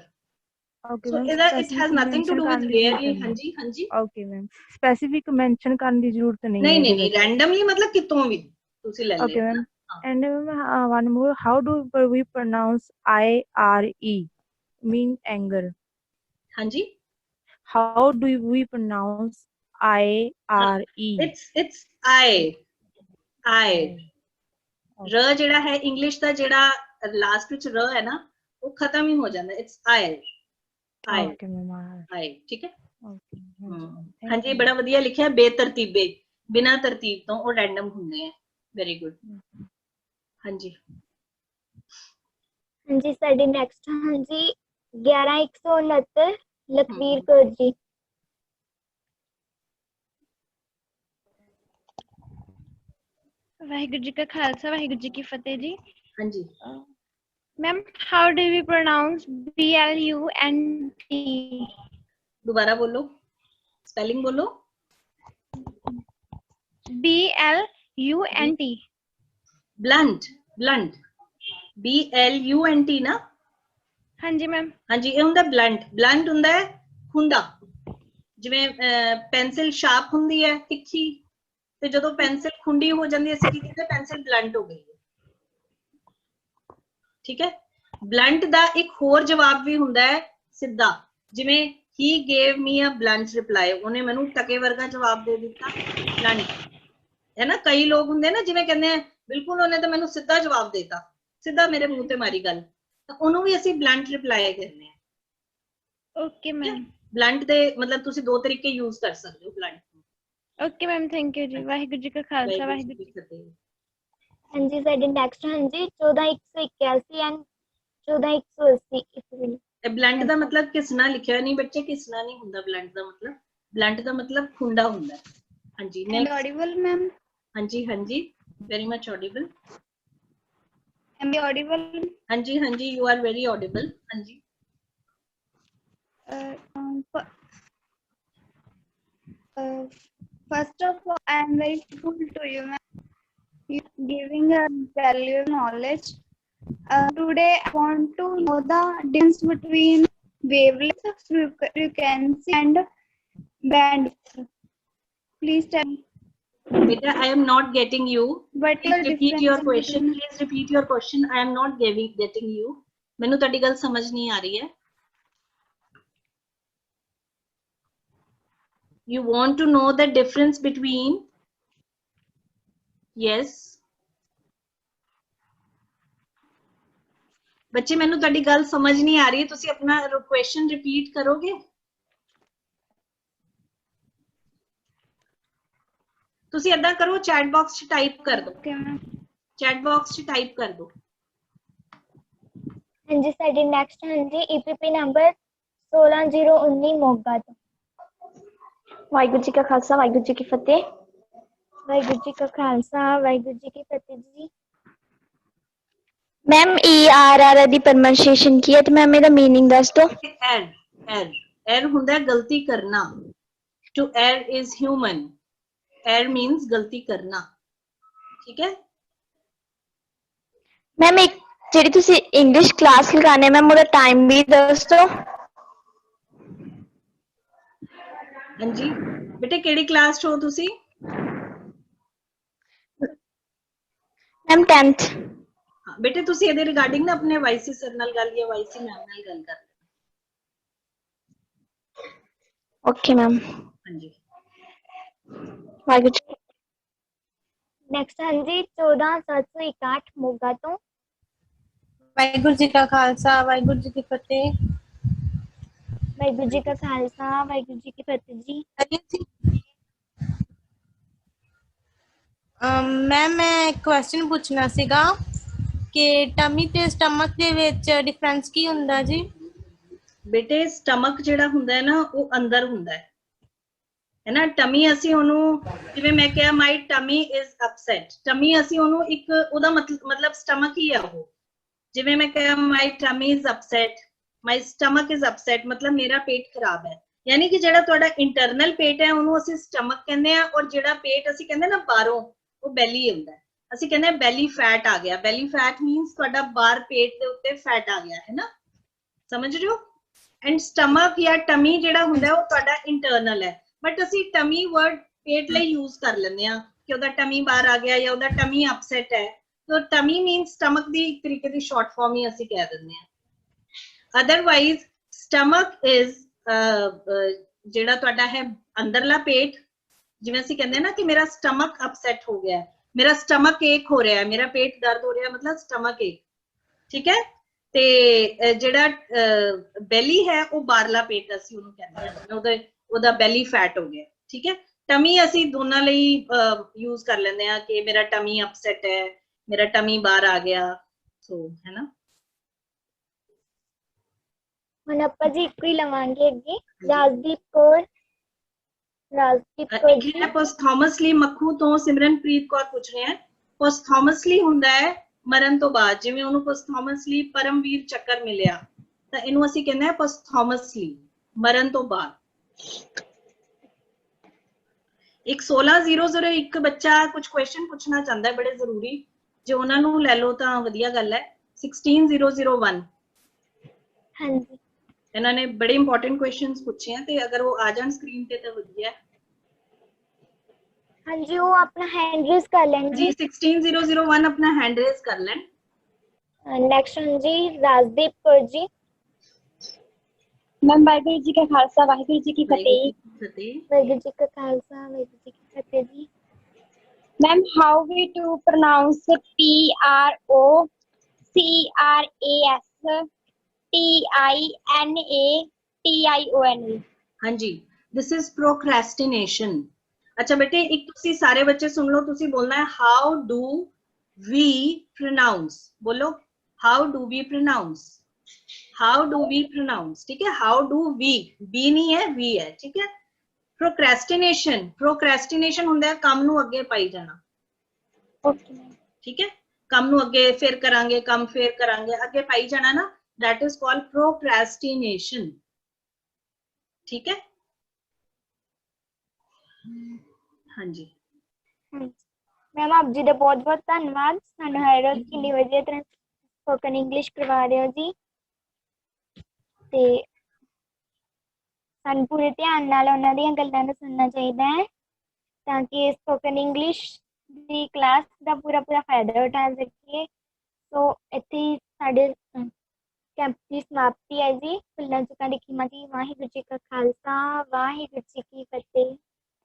Okay, So ma'am. it has nothing to do with rarely. ਹਾਂਜੀ ਹਾਂਜੀ। Okay, ma'am. Specific mention ਕਰਨ ਦੀ ਜ਼ਰੂਰਤ ਨਹੀਂ ਹੈ। ਨਹੀਂ ਨਹੀਂ, ਰੈਂਡਮਲੀ ਮਤਲਬ ਕਿਤੋਂ ਵੀ ਤੁਸੀਂ ਲੈ ਲਿਆ। Okay, ma'am. And one more, how do we pronounce IRE? Mean anger. ਹਾਂਜੀ, How do we pronounce IRE? it's I ਰ ਜਿਹੜਾ ਹੈ ਇੰਗਲਿਸ਼ ਦਾ, ਜਿਹੜਾ ਲਾਸਟ ਵਿੱਚ ਰ ਹੈ ਨਾ, ਉਹ ਖਤਮ ਹੀ ਹੋ ਜਾਂਦਾ। it's I, Okay, ma'am. I, ਠੀਕ ਹੈ। Okay. ਹਾਂਜੀ, ਬੜਾ ਵਧੀਆ ਲਿਖਿਆ। ਬੇਤਰਤੀਬੇ, ਬਿਨਾਂ ਤਰਤੀਬ ਤੋਂ, ਉਹ ਰੈਂਡਮ ਹੁੰਦੇ ਆ। Very good. ਹਾਂਜੀ ਹਾਂਜੀ, ਸਾਡੀ ਨੈਕਸਟ ਹਾਂਜੀ 11169 ਲਖਵੀਰ ਕੌਰ ਜੀ। ਵਾਹਿਗੁਰੂ ਜੀ ਕਾ ਖਾਲਸਾ, ਵਾਹਿਗੁਰੂ ਜੀ ਕੀ ਫਤਿਹ ਜੀ। ਹਾਂਜੀ। Ma'am, how do we pronounce BLUNT? दोबारा बोलो, स्पेलिंग बोलो। BLUNT. ब्लंट, ब्लंट, BLUNT ना? हाँ जी मैम। हाँ जी, ये ਹੁੰਦਾ ਬਲੰਟ। ਬਲੰਟ ਹੁੰਦਾ ਹੈ ਖੁੰਡਾ, ਜਿਵੇਂ ਪੈਨਸਿਲ ਸ਼ਾਰਪ ਹੁੰਦੀ ਹੈ ਤਿੱਖੀ, ਤੇ ਜਦੋਂ ਪੈਨਸਿਲ ਖੁੰਡੀ ਹੋ ਜਾਂਦੀ ਹੈ ਅਸੀਂ ਕੀ ਕਹਿੰਦੇ ਪੈਨਸਿਲ ਬਲੰਟ ਹੋ ਗਈ ਹੈ। ਠੀਕ ਹੈ। ਬਲੰਟ ਦਾ ਇੱਕ ਹੋਰ ਜਵਾਬ ਵੀ ਹੁੰਦਾ ਹੈ ਸਿੱਧਾ, ਜਿਵੇਂ he gave me a blunt reply, ਉਹਨੇ ਮੈਨੂੰ ਟਕੇ ਵਰਗਾ ਜਵਾਬ ਦੇ ਦਿੱਤਾ, ਬਲੰਟ ਹੈ ਨਾ। ਕਈ ਲੋਕ ਹੁੰਦੇ ਨਾ ਜਿਵੇਂ ਕਹਿੰਦੇ ਆ ਬਿਲਕੁਲ ਉਹਨੇ ਤਾਂ ਮੈਨੂੰ ਸਿੱਧਾ ਜਵਾਬ ਦੇਤਾ, ਸਿੱਧਾ ਮੇਰੇ ਮੂੰਹ ਤੇ ਮਾਰੀ ਗੱਲ, ਤਾਂ ਉਹਨੂੰ ਵੀ ਅਸੀਂ ਬਲੰਟ ਰਿਪਲਾਈ ਕਹਿੰਦੇ ਆ। Okay ma'am. ਬਲੰਟ ਦੇ ਮਤਲਬ ਤੁਸੀਂ ਦੋ ਤਰੀਕੇ ਯੂਜ਼ ਕਰ ਸਕਦੇ ਹੋ blunt. Okay ma'am, thank you जी। वाहिगुरु जी का खालसा वाहिगुरु जी। ਫਤਿਹ। हाँ जी साडे नेक्स्ट हाँ जी 14181 एंड 14180 ईस्वी। ਇਹ ਬਲੰਟ ਦਾ ਮਤਲਬ ਘਿਸਣਾ ਲਿਖਿਆ ਨਹੀਂ ਬੱਚੇ, ਘਿਸਣਾ ਨਹੀਂ ਹੁੰਦਾ ਬਲੰਟ ਦਾ ਮਤਲਬ। ਬਲੰਟ ਦਾ ਮਤਲਬ ਖੁੰਡਾ ਹੁੰਦਾ ਹੈ। ਹਾਂਜੀ ਨੈਕਸਟ। Audible ma'am? ਹਾਂਜੀ ਹਾਂਜੀ, very much audible. Am I audible? ਹਾਂਜੀ ਹਾਂਜੀ, ਯੂ ਆਰ ਵੈਰੀ ਆਡੀਬਲ। ਹਾਂਜੀ First of all, I am very grateful to you, ma'am. You are giving a valuable knowledge. Today, I want to know the difference between wavelength, frequency, and bandwidth. Please tell me. beta, I am not getting you. What is Please the repeat your difference question. between? Please repeat your question. I am not getting you. ਮੈਨੂੰ ਤੁਹਾਡੀ ਗੱਲ ਸਮਝ ਨਹੀਂ ਆ ਰਹੀ ਹੈ। You want to know the difference between? Yes. ਬੱਚੇ ਮੈਨੂੰ ਤੁਹਾਡੀ ਗੱਲ ਸਮਝ ਨਹੀਂ ਆ ਰਹੀ, ਤੁਸੀਂ ਆਪਣਾ ਕੁਐਸਚਨ ਰਿਪੀਟ ਕਰੋਗੇ? ਤੁਸੀਂ ਏਦਾਂ ਕਰੋ, ਚੈਟ ਬਾਕਸ 'ਚ ਟਾਈਪ ਕਰ ਦਿਓ। Okay, ma'am. ਚੈਟ ਬਾਕਸ 'ਚ ਟਾਈਪ ਕਰ ਦਿਓ। हाँ जी साडी नेक्स्ट हाँ जी EPP नंबर 16019 मोगा तो। वाहिगुरु जी का खालसा वाहिगुरु जी की फतेह। वाहिगुरु जी का खालसा वाहिगुरु जी की फतेह जी। मैम ERR दी प्रोनाउंसिएशन की है तो मैम ਇਹਦਾ मीनिंग ਦੱਸ ਦੋ। err ਹੁੰਦਾ ਹੈ ਗਲਤੀ ਕਰਨਾ। To err is human. Err means ਗਲਤੀ ਕਰਨਾ। ਠੀਕ ਹੈ। मैम एक ਜਿਹੜੀ ਤੁਸੀਂ ਇੰਗਲਿਸ਼ ਕਲਾਸ ਲਗਾਣੇ ਮੈਮ ਉਹਦਾ ਟਾਈਮ ਵੀ ਦੱਸ ਦੋ। ਹਾਂਜੀ ਬੇਟੇ, ਕਿਹੜੀ ਕਲਾਸ 'ਚ ਹੋ ਤੁਸੀਂ? Ma'am 10th। ਬੇਟੇ ਤੁਸੀਂ ਇਹਦੇ ਰਿਗਾਰਡਿੰਗ ਨਾ ਆਪਣੇ ਵਾਈਸੀ ਸਰ ਨਾਲ ਗੱਲ ਜਾਂ ਵਾਈਸੀ ਮੈਮ ਨਾਲ ਗੱਲ ਕਰ ਲੈਣਾ। Okay ma'am. ਹਾਂਜੀ ਵਾਹਿਗੁਰੂ ਜੀ। ਨੈਕਸਟ ਹਾਂਜੀ 14761 ਮੋਗਾ ਤੋਂ। ਵਾਹਿਗੁਰੂ ਜੀ ਕਾ ਖਾਲਸਾ ਵਾਹਿਗੁਰੂ ਜੀ ਕੀ ਫਤਿਹ। ਵਾਹਿਗੁਰੂ ਜੀ ਕਾ ਖਾਲਸਾ ਵਾਹਿਗੁਰੂ ਜੀ ਕੀ ਫਤਿਹ ਜੀ। ਮੈਮ ਮੈਂ ਕੁਐਸਚਨ ਪੁੱਛਣਾ ਸੀਗਾ ਕਿ ਟਮੀ ਤੇ ਸਟਮਕ ਦੇ ਵਿੱਚ ਡਿਫਰੈਂਸ ਕੀ ਹੁੰਦਾ ਜੀ? ਬੇਟੇ ਸਟਮਕ ਜਿਹੜਾ ਹੁੰਦਾ ਹੈ ਨਾ ਉਹ ਅੰਦਰ ਹੁੰਦਾ ਹੈ ਨਾ। ਟਮੀ ਅਸੀਂ ਉਹਨੂੰ ਜਿਵੇਂ ਮੈਂ ਕਿਹਾ my tummy is upset, tummy ਅਸੀਂ ਉਹਨੂੰ ਇੱਕ ਉਹਦਾ ਮਤਲਬ ਸਟਮਕ ਹੀ ਆ ਉਹ। ਜਿਵੇਂ ਮੈਂ ਕਿਹਾ my tummy is upset, my stomach is upset ਮਤਲਬ ਮੇਰਾ ਪੇਟ ਖਰਾਬ ਹੈ। ਯਾਨੀ ਕਿ ਜਿਹੜਾ ਤੁਹਾਡਾ ਇੰਟਰਨਲ ਪੇਟ ਹੈ ਉਹਨੂੰ ਅਸੀਂ ਸਟਮਕ ਕਹਿੰਦੇ ਆ, ਔਰ ਜਿਹੜਾ ਪੇਟ ਅਸੀਂ ਕਹਿੰਦੇ ਨਾ ਬਾਹਰੋਂ ਉਹ ਬੈਲੀ ਹੁੰਦਾ। ਅਸੀਂ ਕਹਿੰਦੇ ਬੈਲੀ ਫੈਟ ਆ ਗਿਆ। ਬੈਲੀ ਫੈਟ ਮੀਨਸ ਤੁਹਾਡਾ ਬਾਹਰ ਪੇਟ ਦੇ ਉੱਤੇ ਫੈਟ ਆ ਗਿਆ ਹੈ ਨਾ, ਸਮਝ ਰਹੇ ਹੋ। ਐਂਡ ਸਟਮਕ ਜਾਂ ਟਮੀ ਜਿਹੜਾ ਹੁੰਦਾ ਉਹ ਤੁਹਾਡਾ ਇੰਟਰਨਲ ਹੈ, ਬਟ ਅਸੀਂ ਟਮੀ ਵਰਡ ਪੇਟ ਲਈ ਯੂਜ਼ ਕਰ ਲੈਂਦੇ ਆ ਕਿ ਉਹਦਾ ਟਮੀ ਬਾਹਰ ਆ ਗਿਆ ਜਾਂ ਉਹਦਾ ਟਮੀ ਅਪਸੈਟ ਹੈ। तो टमी मीन्स स्टमक दी एक तरीके दी शॉर्ट फॉर्म ही ਅਸੀਂ ਕਹਿ ਦਿੰਦੇ ਆ। अदरवाइज स्टमक इज ਜਿਹੜਾ ਤੁਹਾਡਾ ਹੈ ਅੰਦਰਲਾ ਪੇਟ, ਜਿਵੇਂ ਅਸੀਂ ਕਹਿੰਦੇ ਨਾ ਕਿ ਮੇਰਾ ਸਟਮਕ ਅਪਸੈਟ ਹੋ ਗਿਆ, ਮੇਰਾ ਸਟਮਕ ਏਕ ਹੋ ਰਿਹਾ, ਮੇਰਾ ਪੇਟ ਦਰਦ ਹੋ ਰਿਹਾ, ਮਤਲਬ ਸਟਮਕ ਏਕ। ਠੀਕ ਹੈ। ਤੇ ਜਿਹੜਾ ਬੈਲੀ ਹੈ ਉਹ ਬਾਹਰਲਾ ਪੇਟ ਅਸੀਂ ਉਹਨੂੰ ਕਹਿੰਦੇ ਆ, ਉਹਦਾ ਬੈਲੀ ਫੈਟ ਹੋ ਗਿਆ। ਠੀਕ ਹੈ। ਟਮੀ ਅਸੀਂ ਦੋਨਾਂ ਲਈ ਯੂਜ਼ ਕਰ ਲੈਂਦੇ ਆ ਕਿ ਮੇਰਾ ਟਮੀ ਅਪਸੈਟ ਹੈ, मेरा टमी बाहर आ गया, सो है ना। ਹੁਣ ਆਪਾਂ ਜੀ ਇੱਕੋ ਹੀ ਲਵਾਂਗੇ ਅੱਗੇ। ਰਾਜਦੀਪ ਕੌਰ। ਰਾਜਦੀਪ ਕੌਰ ਜੀ। ਪੋਸਥੋਮਸਲੀ ਮੱਖੂ ਤੋਂ ਸਿਮਰਨਪ੍ਰੀਤ ਕੌਰ ਪੁੱਛ ਰਹੇ ਹੈ। ਪੋਸਥੋਮਸਲੀ ਹੁੰਦਾ ਹੈ ਮਰਨ ਤੋਂ ਬਾਅਦ, ਜਿਵੇਂ ਉਹਨੂੰ ਪੋਸਥੋਮਸਲੀ ਪਰਮਵੀਰ ਚੱਕਰ ਮਿਲਿਆ ਤਾਂ ਇਹਨੂੰ ਅਸੀਂ ਕਹਿੰਦੇ ਆ ਪੋਸਥੋਮਸਲੀ, ਮਰਨ ਤੋਂ ਬਾਅਦ। ਇੱਕ 16001 ਬੱਚਾ ਕੁਝ ਕੁਐਸਚਨ ਪੁੱਛਣਾ ਚਾਹੁੰਦਾ ਹੈ, ਬੜੇ ਜ਼ਰੂਰੀ, ਜੇ ਉਹਨਾਂ ਨੂੰ ਲੈ ਲਓ ਤਾਂ ਵਧੀਆ ਗੱਲ ਹੈ। 16001 ਹਾਂਜੀ ਇਹਨਾਂ ਨੇ ਬੜੇ ਇੰਪੋਰਟੈਂਟ ਕੁਐਸਚਨਸ ਪੁੱਛੇ ਆ, ਤੇ ਅਗਰ ਉਹ ਆ ਜਾਣ ਸਕਰੀਨ ਤੇ ਤਾਂ ਵਧੀਆ ਹੈ। ਹਾਂਜੀ ਉਹ ਆਪਣਾ ਹੈਂਡ ਰੇਜ਼ ਕਰ ਲੈਣ ਜੀ ਜੀ। 16001 ਆਪਣਾ ਹੈਂਡ ਰੇਜ਼ ਕਰ ਲੈਣ। ਨੈਕਸਟ ਜੀ ਰਾਜਦੀਪ ਕੌਰ ਜੀ। ਮੈਮ ਵਾਹਿਗੁਰੂ ਜੀ ਕਾ ਖਾਲਸਾ ਵਾਹਿਗੁਰੂ ਜੀ ਕੀ ਫਤਿਹ। ਵਾਹਿਗੁਰੂ ਜੀ ਕਾ ਖਾਲਸਾ ਵਾਹਿਗੁਰੂ ਜੀ ਕੀ ਫਤਿਹ ਜੀ। Ma'am how we to pronounce PROCRASTINATION? ਹਾਂਜੀ, this is procrastination। अच्छा बेटे, एक तुसी सारे बच्चे सुन लो, तुसी बोलना है हाउ डू वी प्रोनाउंस। बोलो how do we pronounce, how do we pronounce. ठीक है, हाउ डू वी, बी नहीं है वी है। ठीक है, प्रोक्रेस्टिनेशन, प्रोक्रेस्टिनेशन हुंदा है काम नू अगे पाई जाना। Okay ma'am. ठीक है, काम नू अगे फिर करांगे, काम फिर करांगे, अगे पाई जाना ना, दैट इज कॉल्ड प्रोक्रेस्टिनेशन। ठीक है, हाँ जी मैम आप जी का बहुत बहुत धन्यवाद, सानू हर रोज कितनी वधिया तरह स्पोकन इंग्लिश करवा रहे हो जी। ते सानू पूरे ध्यान नाल उन्हां दीयां गल्लां नूं सुनना चाहिदा है ताकि स्पोकन इंग्लिश दी क्लास का पूरा पूरा फायदा उठा सकीए। सो इत्थे ही साडे कैंप की समाप्ति है जी। फुल्लां चुक्कां दी खिमा जी। वाहिगुरू जी का खालसा वाहिगुरू जी की फतेह।